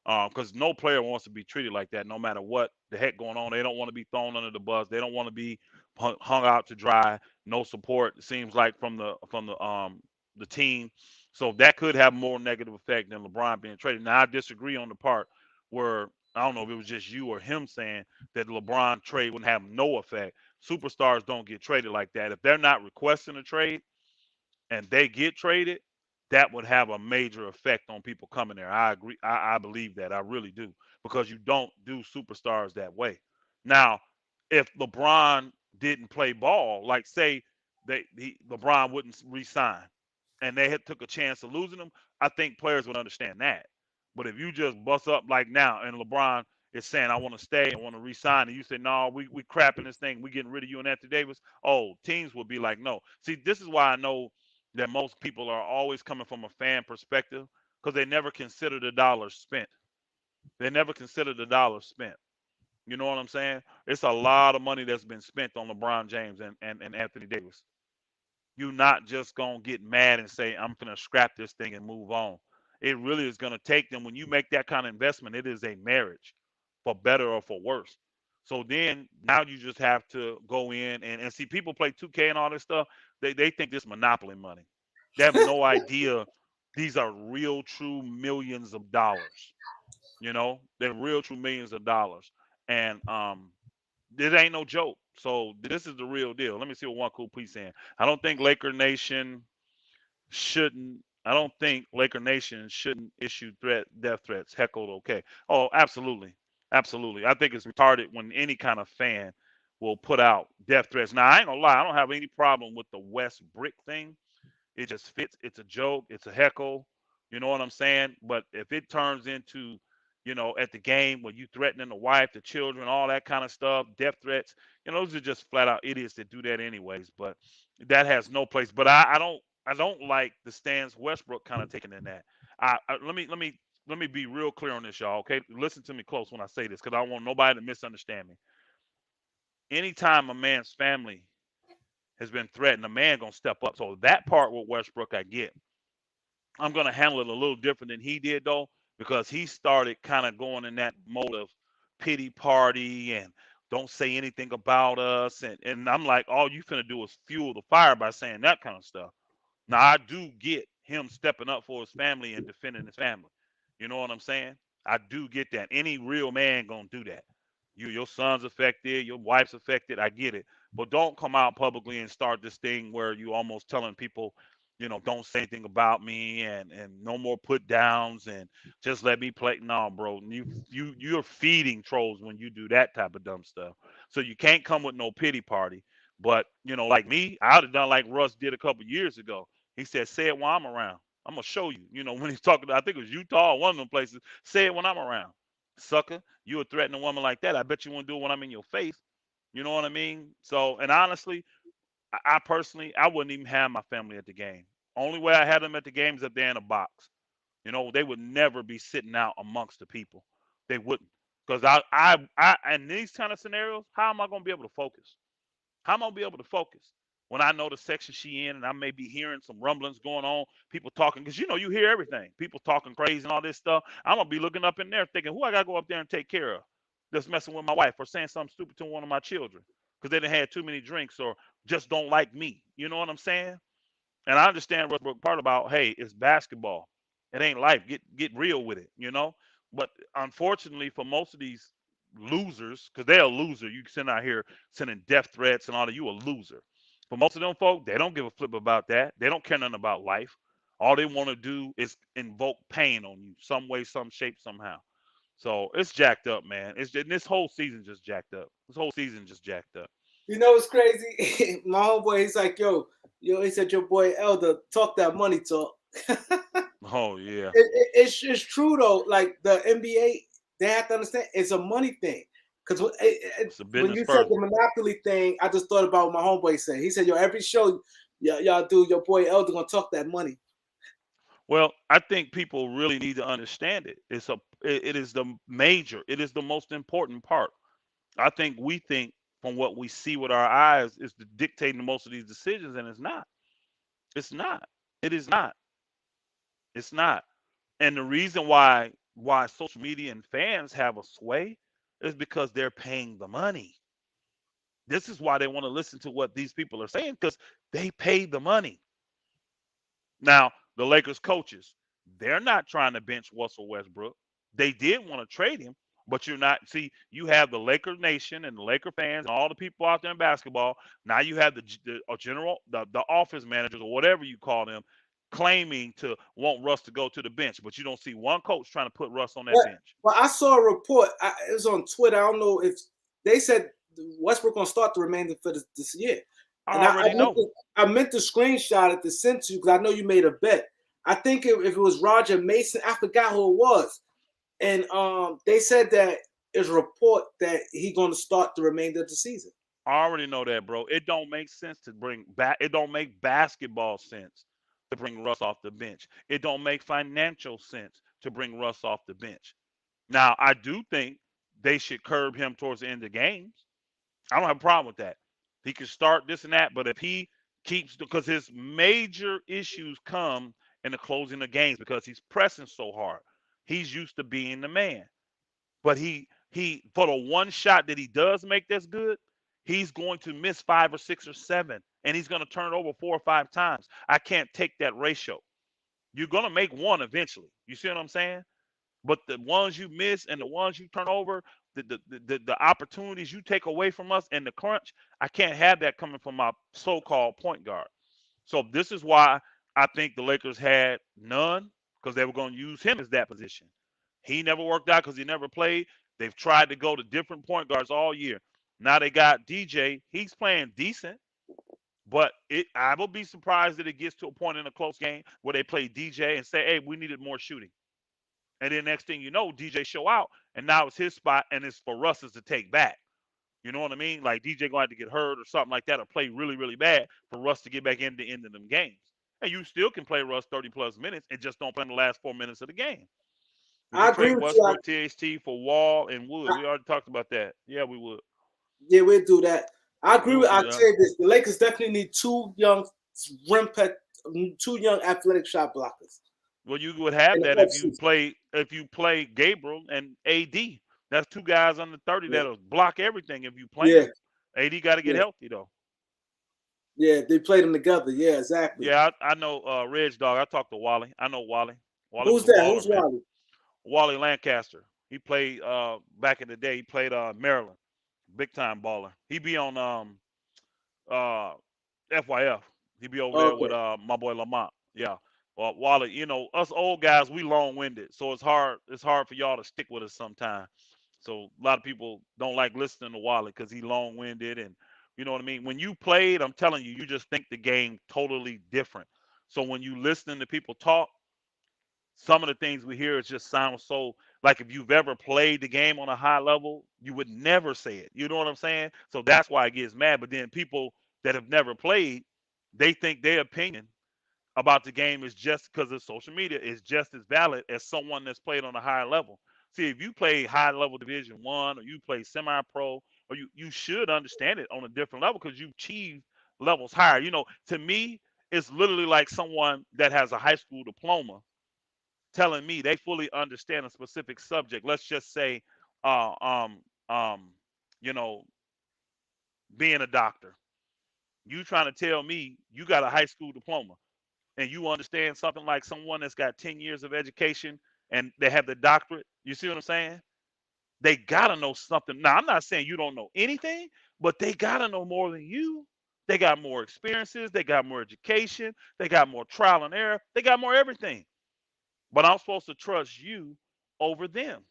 Because no player wants to be treated like that, no matter what the heck going on. They don't want to be thrown under the bus. They don't want to be hung out to dry. No support. It seems like from the team. So that could have more negative effect than LeBron being traded. Now I disagree on the part where I don't know if it was just you or him saying that LeBron trade wouldn't have no effect. Superstars don't get traded like that. If they're not requesting a trade and they get traded, that would have a major effect on people coming there. I agree. I believe that. I really do. Because you don't do superstars that way. Now, if LeBron didn't play ball, like say LeBron wouldn't resign and they had took a chance of losing him, I think players would understand that. But if you just bust up like now and LeBron is saying, I want to stay, I want to resign, and you say, no, we crapping this thing, we getting rid of you and Anthony Davis, oh, teams will be like, no. See, this is why I know that most people are always coming from a fan perspective because they never consider the dollars spent. They never consider the dollars spent. You know what I'm saying? It's a lot of money that's been spent on LeBron James and Anthony Davis. You're not just gonna get mad and say, I'm gonna scrap this thing and move on. It really is gonna take them when you make that kind of investment, it is a marriage, for better or for worse. So then now you just have to go in and see people play 2K and all this stuff. They think this monopoly money. They have no idea these are real true millions of dollars. They're real true millions of dollars. And this ain't no joke. So this is the real deal. Let me see what one cool piece saying. I don't think Laker Nation shouldn't. I don't think Laker Nation shouldn't issue death threats. Heckled, okay. Oh, absolutely, absolutely. I think it's retarded when any kind of fan will put out death threats. Now I ain't gonna lie. I don't have any problem with the West Brick thing. It just fits. It's a joke. It's a heckle. You know what I'm saying? But if it turns into, at the game where you threatening the wife, the children, all that kind of stuff, death threats, those are just flat out idiots that do that anyways. But that has no place. But I don't like the stance Westbrook kind of taking in that. Let me be real clear on this, y'all. Okay, listen to me close when I say this, because I don't want nobody to misunderstand me. Anytime a man's family has been threatened, a man gonna step up. So that part with Westbrook, I get. I'm gonna handle it a little different than he did though, because he started kind of going in that mode of pity party and don't say anything about us, and I'm like, all you finna do is fuel the fire by saying that kind of stuff. Now I do get him stepping up for his family and defending his family. You know what I'm saying? I do get that. Any real man gonna do that. Your son's affected, your wife's affected. I get it, but don't come out publicly and start this thing where you almost telling people, don't say anything about me and no more put downs and just let me play. No, bro, you're feeding trolls when you do that type of dumb stuff. So you can't come with no pity party. But like me, I'd have done like Russ did a couple years ago. He said, "Say it while I'm around. I'm gonna show you." When he's talking, I think it was Utah or one of them places. Say it when I'm around, sucker. You would threaten a woman like that. I bet you won't do it when I'm in your face. You know what I mean? So, and honestly, I personally, I wouldn't even have my family at the game. Only way I had them at the game is if they're in a box. They would never be sitting out amongst the people. They wouldn't, because in these kind of scenarios, how am I gonna be able to focus? How am I gonna be able to focus when I know the section she in and I may be hearing some rumblings going on, people talking, because you hear everything, people talking crazy and all this stuff. I'm gonna be looking up in there thinking, who I gotta go up there and take care of? That's messing with my wife or saying something stupid to one of my children because they didn't had too many drinks or just don't like me. You know what I'm saying? And I understand Westbrook part about, hey, it's basketball. It ain't life. Get real with it. But unfortunately, for most of these losers, because they're a loser, you send out here sending death threats and all that, you a loser. For most of them folk, they don't give a flip about that. They don't care nothing about life. All they want to do is invoke pain on you, some way, some shape, somehow. So it's jacked up, man. This whole season just jacked up. This whole season just jacked up. You know what's crazy? My homeboy, he's like, yo, he said your boy Elder talk that money talk. Oh yeah, It's true though. Like the NBA, they have to understand it's a money thing. Because it's a when business you said person. the monopoly thing, I just thought about what my homeboy said. He said, "Yo, every show y'all do, your boy Elder gonna talk that money." Well, I think people really need to understand it. It is the major. It is the most important part. I think we think from what we see with our eyes is dictating most of these decisions, and it's not. It's not. It is not. It's not. And the reason why social media and fans have a sway is because they're paying the money. This is why they want to listen to what these people are saying because they pay the money. Now, the Lakers coaches, they're not trying to bench Russell Westbrook. They did want to trade him, but you're not. See, you have the Laker Nation and the Laker fans and all the people out there in basketball. Now you have the office managers or whatever you call them, claiming to want Russ to go to the bench, but you don't see one coach trying to put Russ on that But bench. but I saw a report. It was on Twitter. I don't know if they said Westbrook gonna start the remainder for this year. I And already know. I meant to screenshot it to send to you because I know you made a bet. I think if it was Roger Mason, I forgot who it was, and they said that there's a report that he's going to start the remainder of the season. I already know that, bro. It don't make sense to bring back. It don't make basketball sense to bring Russ off the bench. It don't make financial sense to bring Russ off the bench. Now, I do think they should curb him towards the end of games. I don't have a problem with that. He can start this and that, but if he keeps because his major issues come in the closing of games because he's pressing so hard. He's used to being the man. But he for the one shot that he does make that's good, he's going to miss 5 or 6 or 7, and he's going to turn it over 4 or 5 times. I can't take that ratio. You're going to make one eventually. You see what I'm saying? But the ones you miss and the ones you turn over, the opportunities you take away from us and the crunch, I can't have that coming from my so-called point guard. So this is why I think the Lakers had none because they were going to use him as that position. He never worked out because he never played. They've tried to go to different point guards all year. Now they got DJ. He's playing decent, but I will be surprised that it gets to a point in a close game where they play DJ and say, "Hey, we needed more shooting." And then next thing you know, DJ show out, and now it's his spot, and it's for Russ's to take back. You know what I mean? Like DJ going to have to get hurt or something like that, or play really, really bad for Russ to get back in the end of them games. And you still can play Russ 30 plus minutes and just don't play in the last 4 minutes of the game. Would you I agree trade with you. Westbrook, THT for Wall and Wood? We already talked about that. Yeah, we would. Yeah, we'll do that. I We agree with. would do I'll that. tell you this: the Lakers definitely need rim pet, two young athletic shot blockers Well, you would have in the that offseason. if you play Gabriel and AD. That's 2 guys under 30 Yeah, that'll block everything if you play yeah, them. AD got to get yeah, healthy though. yeah. They played them together. Yeah, exactly. Yeah, I know Reg Dog. I talked to Wally. I know Wally. Wally was Who's a that? baller, Who's man. Wally? Wally Lancaster. He played back in the day. He played Maryland. Big time baller. He be on uh FYF. He be over there with Okay. my boy Lamont. Yeah. Well, Wally, us old guys, we long winded. So it's hard for y'all to stick with us sometimes. So a lot of people don't like listening to Wally because he long winded and you know what I mean. When you played, I'm telling you, you just think the game totally different. So when you listening to people talk, some of the things we hear is just sound so like if you've ever played the game on a high level, you would never say it. You know what I'm saying? So that's why it gets mad. But then people that have never played, they think their opinion about the game is just because of social media is just as valid as someone that's played on a higher level. See, if you play high level Division 1 or you play semi pro or you should understand it on a different level because you've achieved levels higher. To me, it's literally like someone that has a high school diploma telling me they fully understand a specific subject. Let's just say, uh, um, um, you know, being a doctor. You trying to tell me you got a high school diploma and you understand something like someone that's got 10 years of education and they have the doctorate. You see what I'm saying? They gotta know something. Now, I'm not saying you don't know anything, but they gotta know more than you. They got more experiences, they got more education, they got more trial and error, they got more everything. But I'm supposed to trust you over them.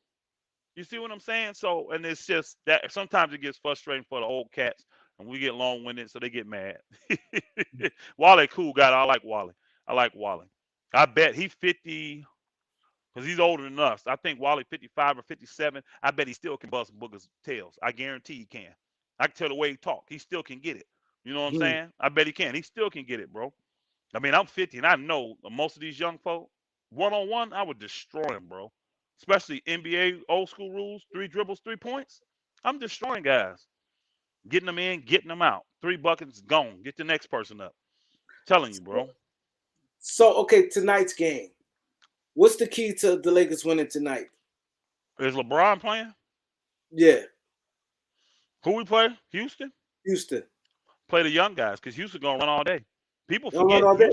You see what I'm saying? So, and it's just that sometimes it gets frustrating for the old cats and we get long-winded, so they get mad. Wally, cool guy. I like Wally. I like Wally. I bet he 50 because he's older than us. I think Wally 55 or 57. I bet he still can bust Booger's tails. I guarantee he can. I can tell the way he talk. He still can get it. You know what I'm Mhm. saying? I bet he can. He still can get it, bro. I mean, I'm 50, and I know most of these young folk, one-on-one, I would destroy them, bro. Especially NBA old school rules, 3 dribbles, 3 points. I'm destroying guys. Getting them in, getting them out. 3 buckets, gone. Get the next person up. Telling you, bro. So, okay, tonight's game. What's the key to the Lakers winning tonight? Is LeBron playing? Yeah, Who we play? Houston? Houston. Play the young guys, because Houston gonna run all day. People They don't run forget all day.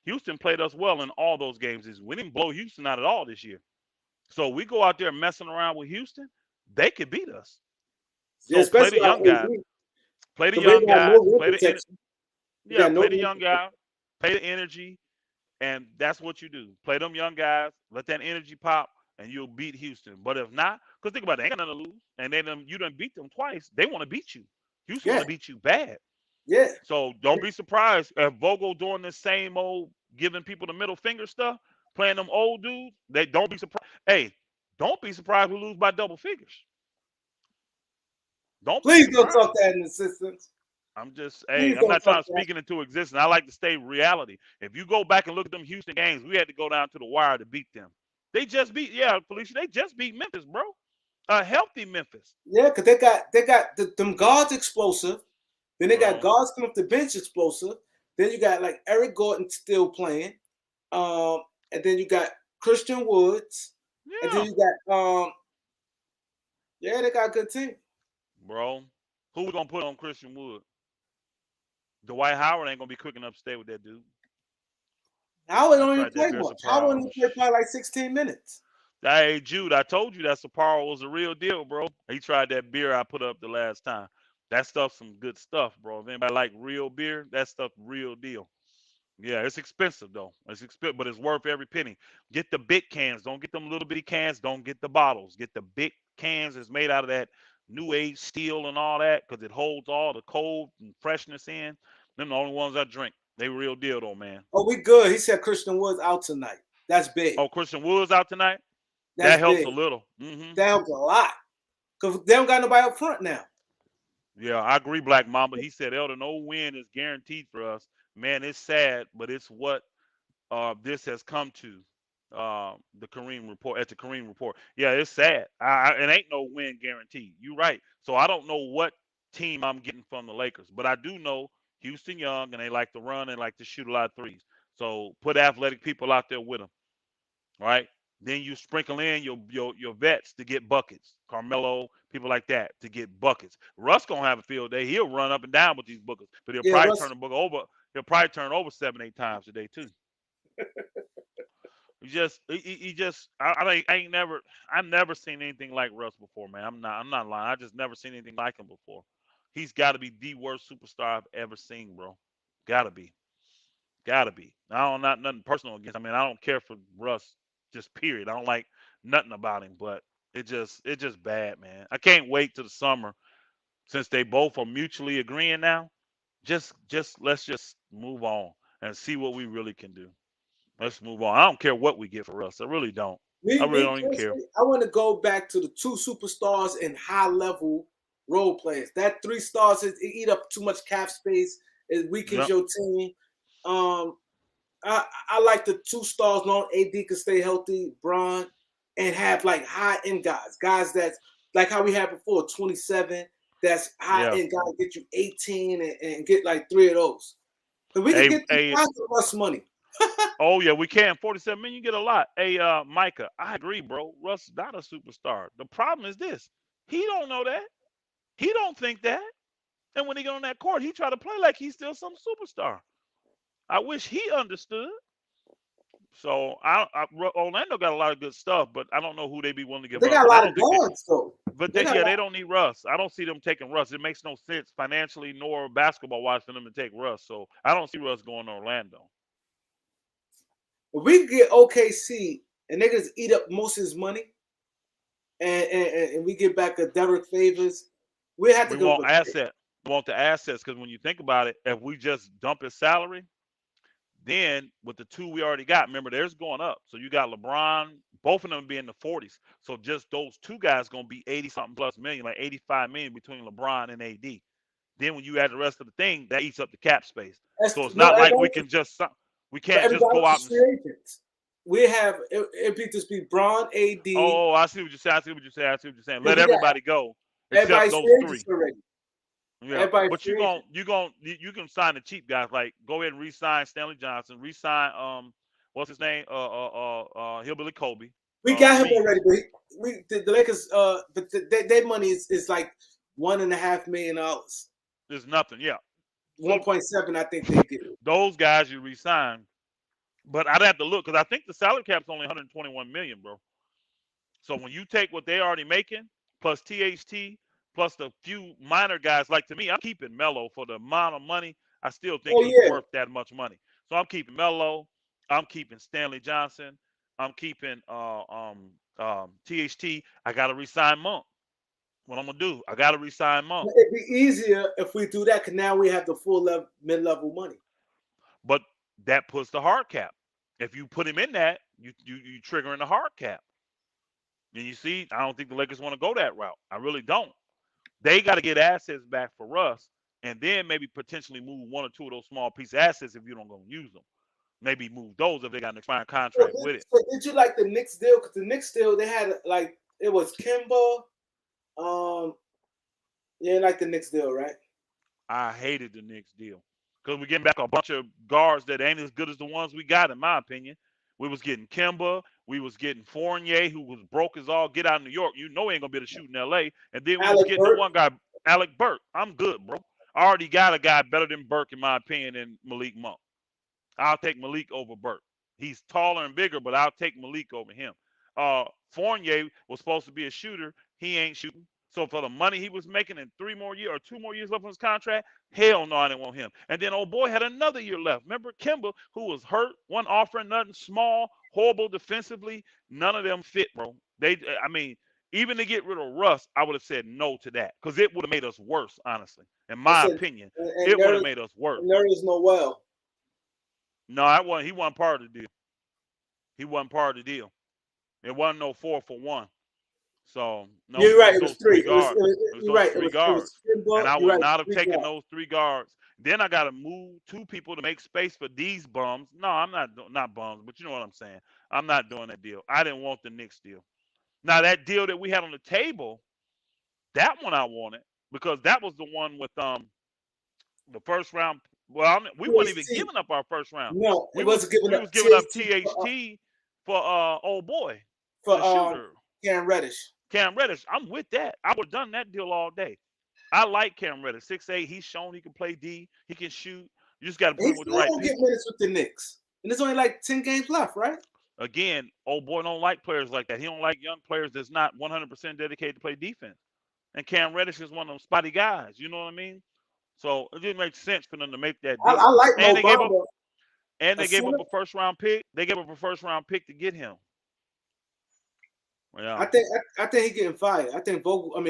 Houston played us well in all those games. We didn't blow Houston out at all this year. So we go out there messing around with Houston, they could beat us. Yeah, So play especially the like young guys. AD. Play the Because they young got guys. no rim Play the protection. You yeah. got no Play the rim young protection. guy. Play the energy, and that's what you do. Play them young guys. Let that energy pop, and you'll beat Houston. But if not, because think about it, they ain't got nothing to lose, and you done beat them twice. They want to beat you. Houston want Yeah, to beat you bad. yeah. So don't be surprised if Vogel doing the same old giving people the middle finger stuff, playing them old dudes. They don't be surprised. Hey, don't be surprised we lose by double figures. Don't be Please don't talk surprised. that in assistance. Hey, Please I'm don't not trying talk to that. speak it into existence. I like to stay reality. If you go back and look at them Houston games, we had to go down to the wire to beat them. They just beat, yeah, Felicia, they just beat Memphis, bro. A healthy Memphis. Yeah, because they got them guards explosive. Then they got Bro. guards coming off the bench explosive. Then you got like Eric Gordon still playing. And then you got Christian Woods. And then Yeah, you got yeah, they got a good team. bro. Who we gonna put on Christian Wood? Dwight Howard ain't gonna be quick enough to stay with that dude. Howard I don't even tried that play beer much. Howard only Sapporo. played probably like 16 minutes. Hey, Jude, I told you that Sapporo was a real deal, bro. He tried that beer I put up the last time. That stuff's some good stuff, bro. If anybody like real beer, that stuff real deal. Yeah, it's expensive though. It's expensive, but it's worth every penny. Get the big cans. Don't get them little bitty cans. Don't get the bottles. Get the big cans. It's made out of that new age steel and all that because it holds all the cold and freshness in. Them the only ones I drink. They real deal though, man. Oh, we good. He said Christian Woods out tonight. That's big. Oh, Christian Woods out tonight. That's That helps big. a little. Hmm. That helps a lot. Because they don't got nobody up front now. Yeah, I agree, Black Mamba. He said, Elder, no win is guaranteed for us. Man, it's sad, but it's what this has come to. The Kareem report at the Kareem report. Yeah, it's sad. It ain't no win guaranteed. You're right. So I don't know what team I'm getting from the Lakers, but I do know Houston Young, and they like to run and like to shoot a lot of threes. So put athletic people out there with them, right? Then you sprinkle in your vets to get buckets. Carmelo, people like that to get buckets. Russ gonna have a field day. He'll run up and down with these buckets, but he'll Yeah, probably Russ. turn the book over. He'll probably turn over 7, 8 times today too. I've never seen anything like Russ before, man. I'm not lying. I just never seen anything like him before. He's got to be the worst superstar I've ever seen, bro. Gotta be. Gotta be. I don't not nothing personal against. I mean, I don't care for Russ. Just period. I don't like nothing about him. But it's just bad, man. I can't wait till the summer since they both are mutually agreeing now. Just let's just move on and see what we really can do. Let's move on. I don't care what we get for Russ. I really don't. I really Me don't even care. personally, I want to go back to the 2 superstars and high level role players. That 3 stars eat up too much cap space. It weakens Yep. your team. Um, I like the 2 stars. Long AD can stay healthy, Bron, and have like high end guys that's like how we had before, 27. That's high Yeah. end guys get you 18 and get like 3 of those. But we can Hey, get these hey. guys for less money. Oh yeah, we can. 47 million, you get a lot. Hey, Micah, I agree, bro. Russ is not a superstar. The problem is this: he don't know that. He don't think that. And when he get on that court, he try to play like he's still some superstar. I wish he understood. So Orlando got a lot of good stuff, but I don't know who they be willing to give They up. got a And I lot don't of think they. guards though. But They got a they lot. don't need Russ. I don't see them taking Russ. It makes no sense financially nor basketball wise for them to take Russ. So I don't see Russ going to Orlando. If we get OKC and they just eat up most of his money, and we get back a Derek Favors, we have to We go want with asset. want the assets because when you think about it, if we just dump his salary, then with the two we already got, remember theirs going up. So you got LeBron, both of them be in the 40s. So just those two guys gonna be 80 something plus million, like 85 million between LeBron and AD. Then when you add the rest of the thing, that eats up the cap space. So it's No, not like we but can't just everybody go else out is and. free agents. We have it be just be Braun, AD, I see what you're saying. I see what you're saying. I see what you're saying. and Let we got everybody go except everybody's those free agents three. already. Yeah, Everybody's but free agent. you can sign the cheap guys. Like go ahead and re-sign Stanley Johnson. Re-sign what's his name? Hillbilly Kobe. We got him Reeves. already, but the Lakers but their money is like $1.5 million. There's nothing. Yeah. So 1.7, I think they get. those guys you re-sign, but I'd have to look because I think the salary cap's only 121 million, bro. So when you take what they already making plus THT plus the few minor guys, like to me, I'm keeping Melo for the amount of money. I still think Oh he's yeah, worth that much money. So I'm keeping Melo. I'm keeping Stanley Johnson. I'm keeping THT. I got to resign Monk. What I'm gonna do? I got to resign Monk. it'd be easier if we do that because now we have the full mid-level money. But that puts the hard cap. If you put him in that, you triggering the hard cap. And you see, I don't think the Lakers want to go that route. I really don't. They got to get assets back for us, and then maybe potentially move one or two of those small piece assets if you don't go use them. Maybe move those if they got an expiring contract with it. So did you like the Knicks deal? Because the Knicks deal, they had like it was Kimba. You like the Knicks deal, right? I hated the Knicks deal because we're getting back a bunch of guards that ain't as good as the ones we got, in my opinion. We was getting Kimba, we was getting Fournier, who was broke as all get out of New York. You know he ain't gonna be able to shoot in LA. And then we was Alec getting the Burke. one guy, Alec Burke. I'm good, bro. I already got a guy better than Burke, in my opinion, than Malik Monk. I'll take Malik over Burke. He's taller and bigger, but I'll take Malik over him. Fournier was supposed to be a shooter. He ain't shooting. So for the money he was making in 3 more years or 2 more years left on his contract, hell no, I didn't want him. And then old boy had another year left. Remember Kimba, who was hurt, one offering nothing, small, horrible defensively. None of them fit, bro. I mean, even to get rid of Russ, I would have said no to that because it would have made us worse, honestly. In my opinion, it would have made us worse. And there is no well. No, he wasn't part of the deal. He wasn't part of the deal. It wasn't no 4 for 1. So no, You're it right. was It was those 3 three. guards. It was You're those right. 3 It was guards. And Kimba. I You're would right. not have Three taken guards. those 3 guards. Then I got to move 2 people to make space for these bums. No, I'm not bums, but you know what I'm saying. I'm not doing that deal. I didn't want the Knicks deal. Now that deal that we had on the table, that one I wanted because that was the one with the first round. Well, I mean, we weren't even THT. giving up our first round. No, We it was wasn't giving we up was giving up THT THT for old boy, for the shooter, Cam Reddish. Cam Reddish. I'm with that. I would have done that deal all day. I like Cam Reddish, 6'8". He's shown he can play D. He can shoot. You just got to put He's him with the still right gonna get people. minutes with the Knicks, and there's only like 10 games left, right? Again, old boy don't like players like that. He don't like young players that's not 100% dedicated to play defense. And Cam Reddish is one of them spotty guys. You know what I mean? So it didn't make sense for them to make that I deal. like And Mo they gave up. Bamba. And A they gave up center, a first round pick. They gave up a first round pick to get him. Yeah. I think he getting fired. I think Thibodeau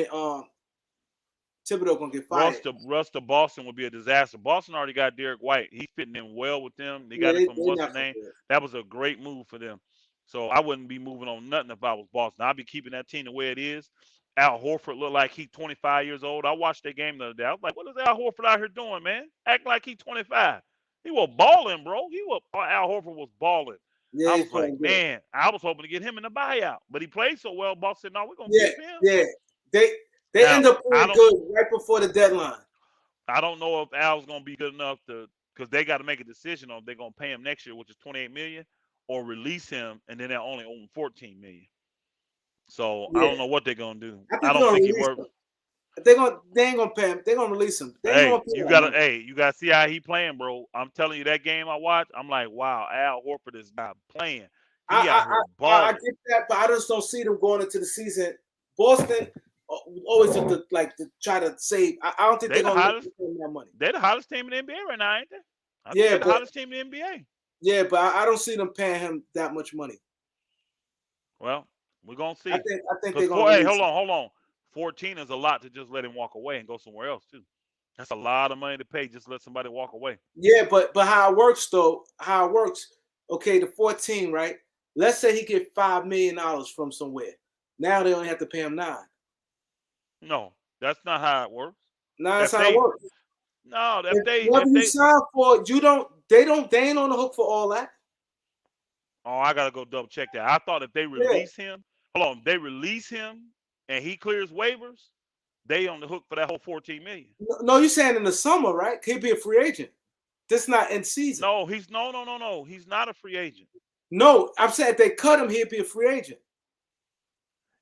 gonna get fired. Russ to Boston would be a disaster. Boston already got Derek White. He's fitting in well with them. They Yeah, got it from what's not the name. good. That was a great move for them. So I wouldn't be moving on nothing if I was Boston. I'd be keeping that team the way it is. Al Horford looked like he's 25 years old. I watched that game the other day. I was like, what is Al Horford out here doing, man? Acting like he's 25. He was balling, bro. Al Horford was balling. Yeah, I he's was like, playing good. man, I was hoping to get him in the buyout. But he played so well, Boston said, no, we're going to Yeah, keep him. yeah. They Now, end up playing good right before the deadline. I don't know if Al's going to be good enough because they got to make a decision on if they're going to pay him next year, which is $28 million, or release him, and then they'll only own $14 million. So I don't know what they're going to do. I don't think he works. They ain't gonna pay him. They're gonna release him. You gotta see how he playing, bro. I'm telling you, that game I watched, I'm like, wow, Al Horford is not playing. I get that, but I just don't see them going into the season. Boston always have to try to save. I don't think they're gonna pay him that money. They're the hottest team in the NBA right now, ain't they? They're the hottest team in the NBA. Yeah, but I don't see them paying him that much money. Well, we're gonna see. I think they're gonna. Hey, hold on. 14 is a lot to just let him walk away and go somewhere else too. That's a lot of money to pay just to let somebody walk away. Yeah, but how it works though, how it works, okay, the 14, right? Let's say he get $5 million from somewhere. Now they only have to pay him 9. No, that's not how it works. Now that's If how it they works. no, Whatever if you they sign for, they ain't on the hook for all that. oh, I gotta go double check that. I thought if they Yeah. release him, hold on, they release him and he clears waivers, they on the hook for that whole 14 million. No, you saying in the summer, right? He'll be a free agent. This not in season. No, he's no. He's not a free agent. No, I'm saying if they cut him, he'll be a free agent.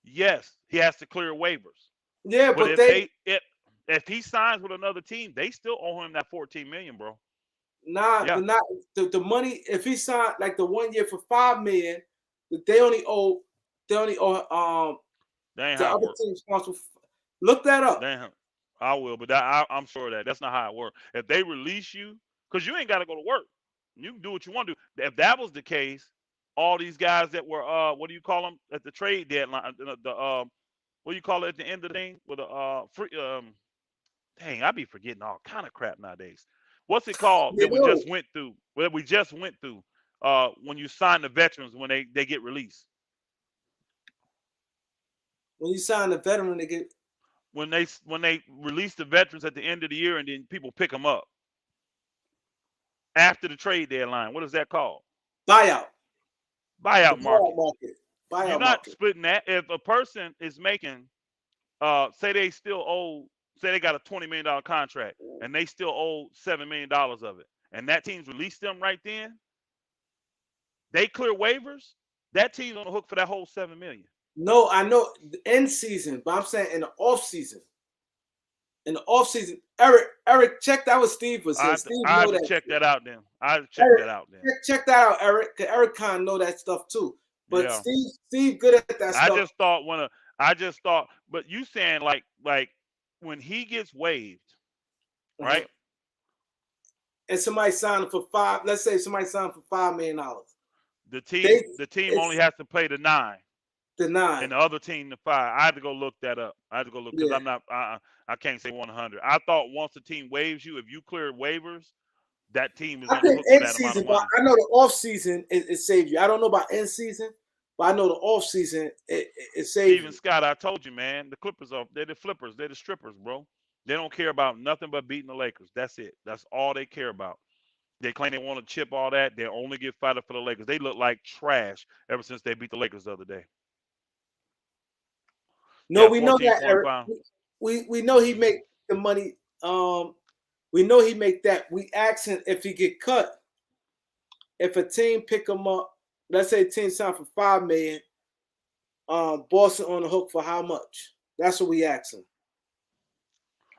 Yes, he has to clear waivers. Yeah, But but they if he signs with another team, they still owe him that 14 million, bro. nah, Yeah, the not the money. If he signed like the 1 year for 5 million, they only owe that ain't the how it other works. team responsible. Look that up. Damn, I will, but I'm sure of that that's not how it works. If they release you, because you ain't got to go to work, you can do what you want to do. If that was the case, all these guys that were what do you call them at the trade deadline? What do you call it at the end of the thing with the free dang, I be forgetting all kind of crap nowadays. What's it called You that we know, just went through? Well, we just went through when you sign the veterans when they get released. when you sign a veteran, they get When they release the veterans at the end of the year and then people pick them up after the trade deadline. What is that called? buyout. The Buyout buyout market. market. You're Buyout not market. splitting that. If a person is making, say they still owe, say they got a $20 million contract and they still owe $7 million of it, and that team's released them right then, they clear waivers. That team's on the hook for that whole 7 million. No, I know the end season, but I'm saying in the off season. In the off season, Eric, check that what Steve was here. Steve I have know to that check shit. that out then. I have to check Eric, that out then. check that out, Eric. Cause Eric kind of know that stuff too. But Yeah. Steve good at that I stuff. just thought I just thought, but you saying like when he gets waived, Uh-huh. right? And somebody signed for five. Let's say somebody signed for $5 million. The They team only it's has to pay the 9, the and 9. the other team the 5. I had to go look that up. I had to go look because Yeah, I'm not. I can't say 100. I thought once the team waives you, if you clear waivers, that team is I on the think hook for end that amount of season, but money. I know the off season it saved you. I don't know about end season, but I know the off season it saved Steven you. Scott, I told you, man, the Clippers they're the flippers, they're the strippers, bro. They don't care about nothing but beating the Lakers. That's it. That's all they care about. They claim they want to chip all that. They only get fighting for the Lakers. They look like trash ever since they beat the Lakers the other day. No, Yeah, we know that, Eric. 14.5. We know he Mm-hmm. make the money. We know he make that. We asking if he get cut. If a team pick him up, let's say a team signed for 5 million, Boston on the hook for how much? That's what we asking.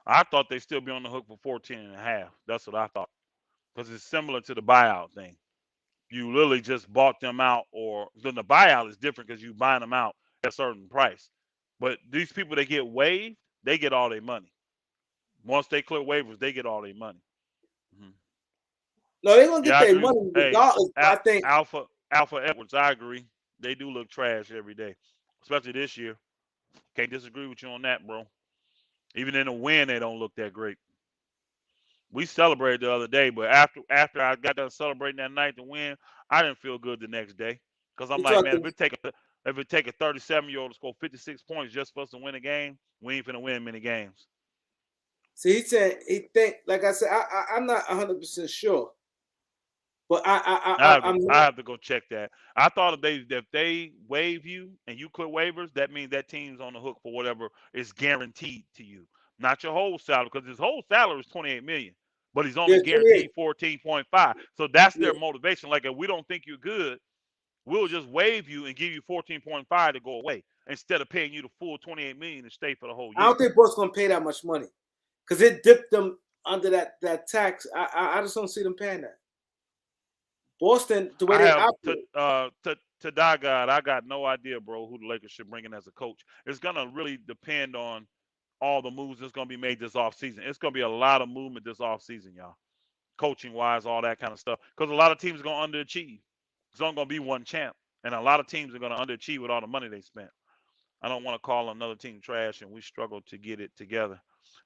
I thought they'd still be on the hook for 14 and a half. That's what I thought. Because it's similar to the buyout thing. You literally just bought them out, or then the buyout is different because you buying them out at a certain price. But these people that get waived, they get all their money. Once they clear waivers, they get all their money. Hmm. No, they're gonna Yeah, get I their agree. money Hey, regardless. But I think Alpha Edwards, I agree. They do look trash every day, especially this year. Can't disagree with you on that, bro. Even in a win, they don't look that great. We celebrated the other day, but after I got done celebrating that night to win, I didn't feel good the next day because I'm you like, man, talking. if it take a 37-year-old to score 56 points just for us to win a game, we ain't finna win many games. See, he said he think. Like I said, I'm not 100% sure, but I'm I not. have to go check that. I thought if they waive you and you clear waivers, that means that team's on the hook for whatever is guaranteed to you, not your whole salary, because his whole salary is 28 million, but he's Yeah, only 28. guaranteed 14.5. So that's Yeah. their motivation. Like if we don't think you're good, we'll just waive you and give you 14.5 to go away instead of paying you the full 28 million to stay for the whole I year. don't think Boston's gonna pay that much money because it dipped them under that tax. I just don't see them paying that. Boston, the way I they have operate. to die God, I got no idea, bro, who the Lakers should bring in as a coach. It's gonna really depend on all the moves that's gonna be made this offseason. It's gonna be a lot of movement this offseason, y'all. Coaching wise, all that kind of stuff. Because a lot of teams are gonna underachieve. There's only gonna be one champ. And a lot of teams are gonna underachieve with all the money they spent. I don't want to call another team trash and we struggle to get it together.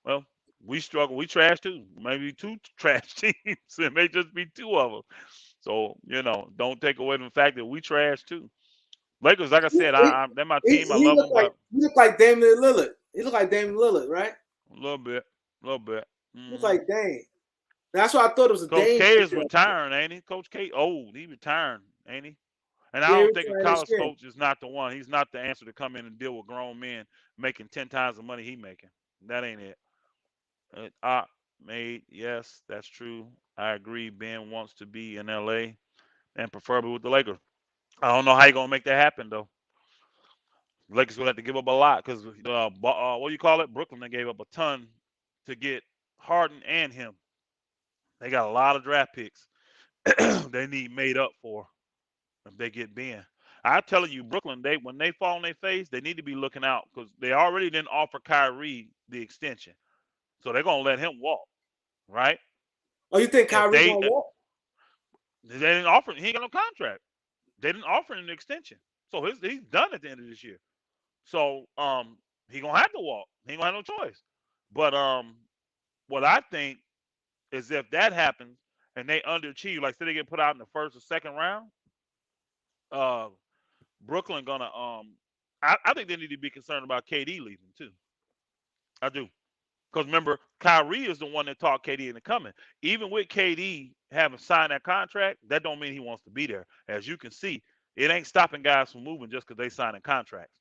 Well, We struggle. We trash too. Maybe two trash teams. It may just be two of them. So don't take away from the fact that we trash too. Lakers, like I said, they're my team. I He love looked them, like but Damian Lillard. He looked like Damian Lillard, right? a little bit. He looked like Dame. That's why I thought it was a Coach Dame. K is retiring, ain't he? Coach K, old. He retiring, ain't he? And I Yeah, he don't think a retired this college year. coach is not the one. He's not the answer to come in and deal with grown men making 10 times the money he making. That ain't it. Made, yes, that's true. I agree. Ben wants to be in LA and preferably with the Lakers. I don't know how you gonna make that happen though. Lakers gonna have to give up a lot because what do you call it? Brooklyn they gave up a ton to get Harden and him. They got a lot of draft picks they need made up for if they get Ben. I'm telling you, Brooklyn, when they fall on their face, they need to be looking out because they already didn't offer Kyrie the extension, so they're gonna let him walk, right? Oh, you think If Kyrie gonna walk? they didn't offer, he ain't got no contract. They didn't offer him an extension, so he's done at the end of this year. So he gonna have to walk. He ain't gonna have no choice. But what I think is if that happens and they underachieve, like say they get put out in the first or second round, uh, Brooklyn gonna I think they need to be concerned about KD leaving too. I do. Because remember, Kyrie is the one that talked KD into coming. Even with KD having signed that contract, that don't mean he wants to be there. As you can see, it ain't stopping guys from moving just because they signing contracts.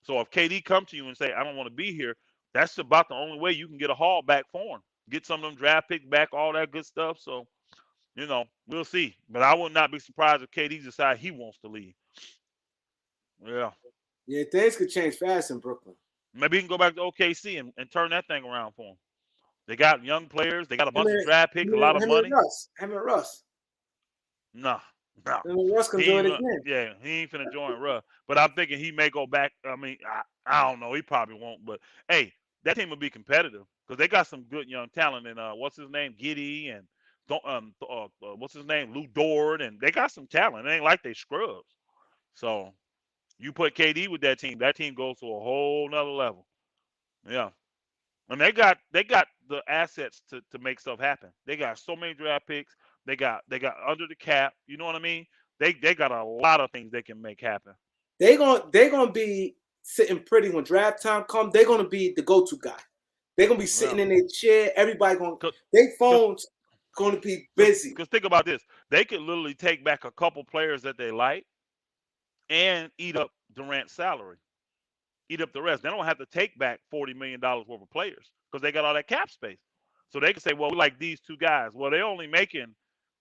So if KD come to you and say, I don't want to be here, that's about the only way you can get a haul back for him. Get some of them draft picks back, all that good stuff. So, we'll see. But I would not be surprised if KD decide he wants to leave. Yeah. Yeah, things could change fast in Brooklyn. Maybe he can go back to OKC and turn that thing around for him. They got young players. They got a Him bunch of and, draft picks, a lot of money. Him and Russ. No, no. Him and Russ can He do it ain't, again. yeah, he ain't finna join Russ. But I'm thinking he may go back. I mean, I don't know. He probably won't. But hey, that team will be competitive because they got some good young talent. And what's his name, Giddy, and what's his name, Lou Dort, and they got some talent. It ain't like they scrubs. So you put KD with that team goes to a whole nother level. Yeah. And they got the assets to make stuff happen. They got so many draft picks. They got under the cap. You know what I mean? They got a lot of things they can make happen. They gonna be sitting pretty when draft time comes. They're gonna be the go-to guy. They're gonna be sitting in their chair. Everybody their phones gonna be busy. Because think about this. They could literally take back a couple players that they like and eat up Durant's salary. Eat up the rest. They don't have to take back $40 million worth of players because they got all that cap space. So they can say, well, we like these two guys. Well, they're only making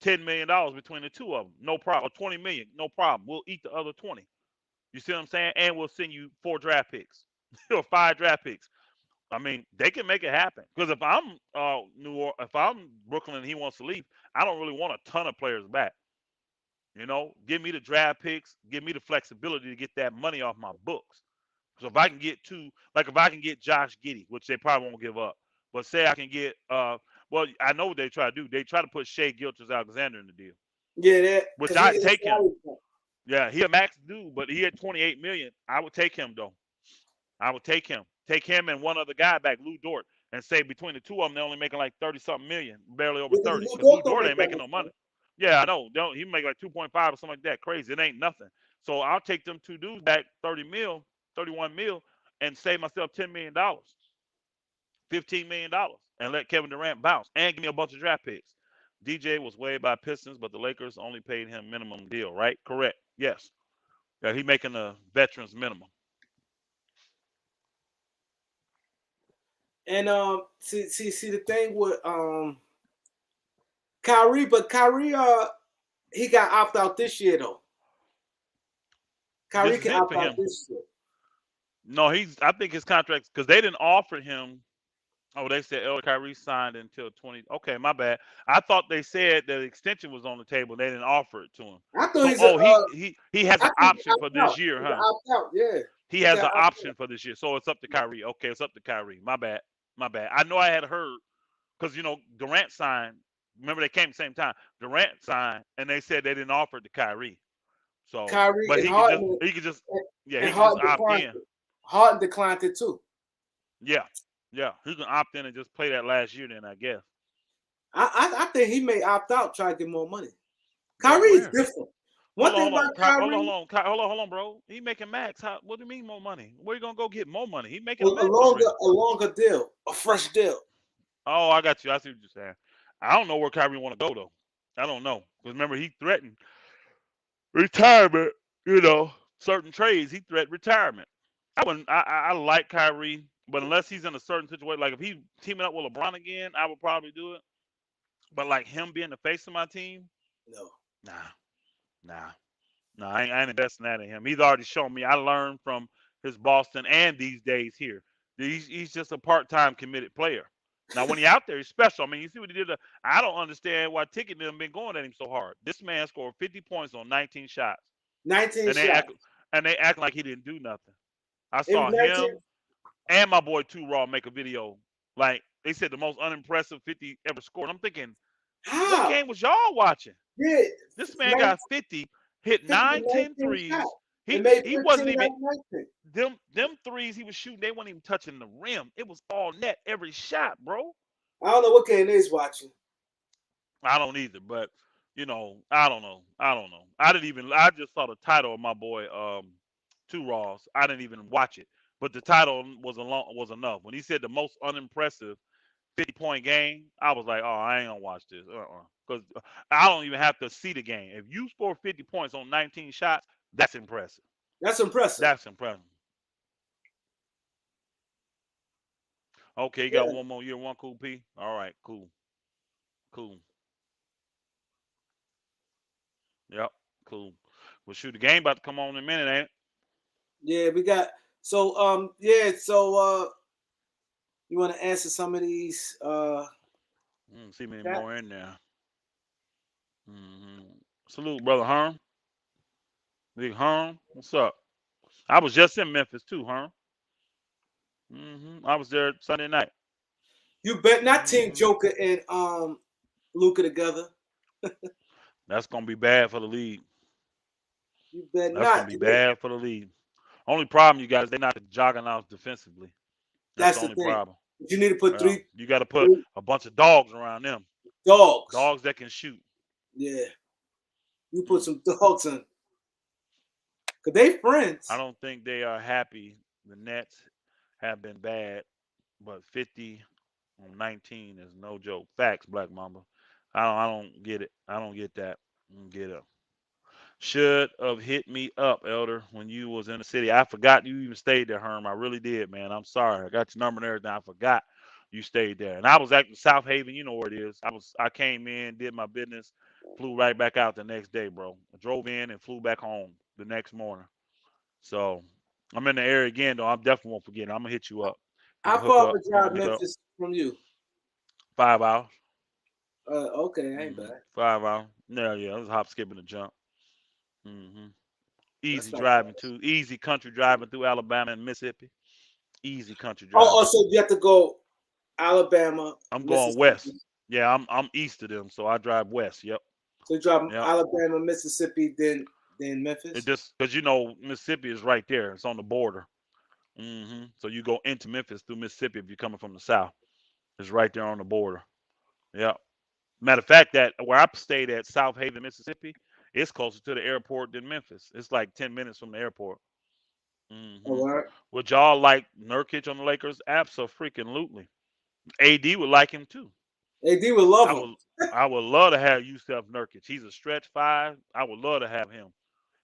$10 million between the two of them. No problem. Or $20 million. No problem. We'll eat the other 20. You see what I'm saying? And we'll send you 4 draft picks or 5 draft picks. I mean, they can make it happen. Because if I'm if I'm Brooklyn and he wants to leave, I don't really want a ton of players back. Give me the draft picks, give me the flexibility to get that money off my books. So if I can get if I can get Josh Giddey, which they probably won't give up, but say I can get, well, I know what they try to do. They try to put Shea Gilgeous-Alexander in the deal. Yeah, which I'd take him. Yeah, he a max dude, but he had $28 million. I would take him though. I would take him. Take him and one other guy back, Lou Dort, and say between the two of them, they're only making like 30-something million, barely over 30. Because Lou Dort ain't making no money. Yeah, I know. He make like 2.5 or something like that. Crazy. It ain't nothing. So I'll take them two dudes back 31 mil, and save myself $10 million, $15 million, and let Kevin Durant bounce and give me a bunch of draft picks. DJ was waived by Pistons, but the Lakers only paid him minimum deal, right? Correct. Yes. Yeah, he making a veterans minimum. And see the thing with Kyrie, but Kyrie he got opt out this year though. Kyrie can opt out this year. No, I think his contract, because they didn't offer him. Oh, they said Kyrie signed until 20. Okay, my bad. I thought they said that extension was on the table. They didn't offer it to him. I thought he has an option for this year, huh? Opt out, yeah. He has an option for this year, so it's up to Kyrie. Okay, it's up to Kyrie. My bad. I know I had heard because Durant signed. Remember they came at the same time. Durant signed, and they said they didn't offer it to Kyrie. So, Kyrie, but he could just opt in. Harden declined it too. Yeah. Yeah, he can opt in and just play that last year. Then I guess. I think he may opt out, try to get more money. Go Kyrie is where? different. One thing about Kyrie, Hold on, bro. He making max. What do you mean more money? Where you gonna go get more money? He a, making a max longer already. a longer deal, a fresh deal. Oh, I got you. I see what you're saying. I don't know where Kyrie want to go though. I don't know because remember he threatened retirement. You know, certain trades he threatened retirement. I wouldn't. I like Kyrie, but unless he's in a certain situation, like if he teaming up with LeBron again, I would probably do it. But like him being the face of my team, No, nah, nah. No, I ain't investing that in him. He's already shown me. I learned from his Boston and these days here. He's just a part-time committed player. Now, when he out there, he's special. I mean, you see what he did. I don't understand why Ticket them been going at him so hard. This man scored 50 points on 19 shots, 19 and shots. they act like he didn't do nothing. I It was saw 19. him and my boy Two Raw make a video. Like they said, the most unimpressive 50 ever scored. I'm thinking, what How? game was y'all watching? Yeah, This man 19, got 50, hit 50 to 9, 10 19 shots. threes. They He made he 15 wasn't out even of 19. them threes he was shooting, they weren't even touching the rim. It was all net every shot, bro. I don't know what game is watching. I don't either, but I don't know. I don't know. I just saw the title of my boy Two Raws. I didn't even watch it. But the title was enough. When he said the most unimpressive 50-point game, I was like, oh, I ain't gonna watch this. Because I don't even have to see the game. If you score 50 points on 19 shots, that's impressive. That's impressive. That's impressive. Okay, you got Yeah. one more year, one cool P. All right, cool, cool. Yep, cool. Well, shoot, the game about to come on in a minute, ain't it? Yeah, we got so you want to answer some of these See many chat? more in there. Salute, brother Herm. Big Herm, what's up? I was just in Memphis too, Herm. I was there Sunday night. You bet not Team hmm Joker and Luca together. That's gonna be bad for the league. You bet That's gonna not. be bad for the league. Only problem, you guys, they're not jogging out defensively. That's the That's the only thing. problem. But you need to put Yeah, you got to put three a bunch of dogs around them. dogs. Dogs that can shoot. Yeah, you put Mm. some dogs in. Cause they I friends. don't think they are happy. The Nets have been bad, but 50 on 19 is no joke. Facts, Black Mamba. I don't get it. I don't get that. I don't get it. Should have hit me up, Elder, when you was in the city. I forgot you even stayed there, Herm. I really did, man. I'm sorry. I got your number and everything. I forgot you stayed there. And I was at South Haven. You know where it is. I came in, did my business, flew right back out the next day, bro. I drove in and flew back home the next morning. So I'm in the area again, though. I definitely won't forget. I'm gonna hit you up. We How can hook far of up. a We can drive link up. Memphis from you? 5 hours. Okay, ain't bad. 5 hours. Yeah, yeah. It was a hop, skip, and a jump. hmm That's Easy not bad. driving too. Easy country driving through Alabama and Mississippi. Easy country Oh, driving. so you have to go Alabama, I'm going west. Mississippi. Yeah, I'm east of them, so I drive west. Yep, So you drive yep. Alabama, Mississippi, then It Memphis. just because Mississippi is right there. It's on the border. So you go into Memphis through Mississippi if you're coming from the south. It's right there on the border. Yep. Matter of fact, that where I stayed at South Haven, Mississippi, it's closer to the airport than Memphis. It's like 10 minutes from the airport. All hmm right. Would y'all like Nurkic on the Lakers? Absolutely. AD would like him too. AD would love I him. would I would love to have Yusuf Nurkic. He's a stretch five. I would love to have him.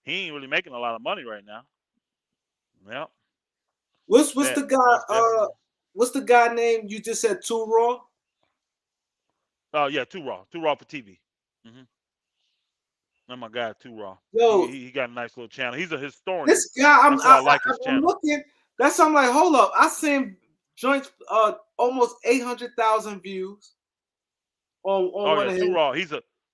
He ain't really making a lot of money right now. Yep. What's Bet. the guy? Most definitely. What's the guy name you just said? Too Raw. Oh yeah, too raw. Too raw for TV. hmm Oh my God, too raw. He, Yo, he he got a nice little channel. He's a historian. this guy. That's why I like his I'm channel. looking. That's I'm like, hold up. I seen joints almost 800,000 views on Oh one yeah, of too his. raw.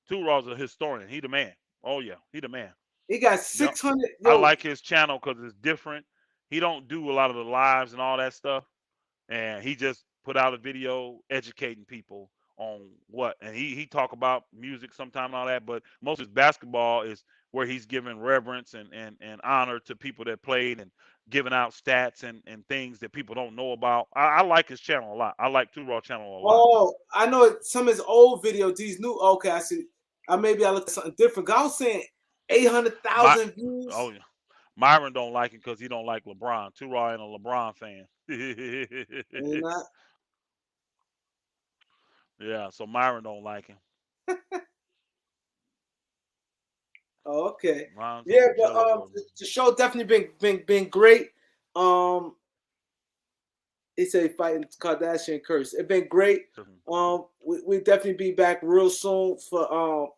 Too raw's a historian. He the man. Oh yeah, he the man. He got Yep. 600. I Yo, like his channel because it's different. He don't do a lot of the lives and all that stuff. And he just put out a video educating people on what, and he talk about music sometime and all that, but most of his basketball is where he's giving reverence and honor to people that played and giving out stats and things that people don't know about. I like his channel a lot. I like Two Raw channel a lot. Oh, I know some of his old videos. These new. Okay, I see. Maybe I look at something different. I was saying My 800,000 views. oh yeah. Myron don't like him because he don't like LeBron. Two Raw ain't a LeBron fan. Ain't not. Yeah, so Myron don't like him. Oh, okay. Myron's Yeah, on but jealous of him. the show definitely been great. He said fighting Kardashian curse. It's been great. We definitely be back real soon for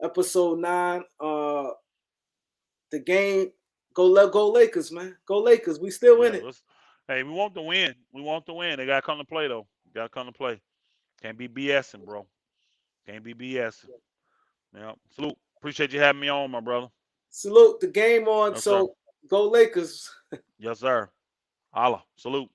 episode 9. The game. Go Lakers, man. Go Lakers. We still in Yeah, it. hey, we want to win. We want to win. They gotta come to play though. Gotta come to play. Can't be BSing, bro. Can't be BSing. Yeah. Salute. Appreciate you having me on, my brother. Salute the game on. Yes, sir. So go Lakers. Yes, sir. Holla. Salute.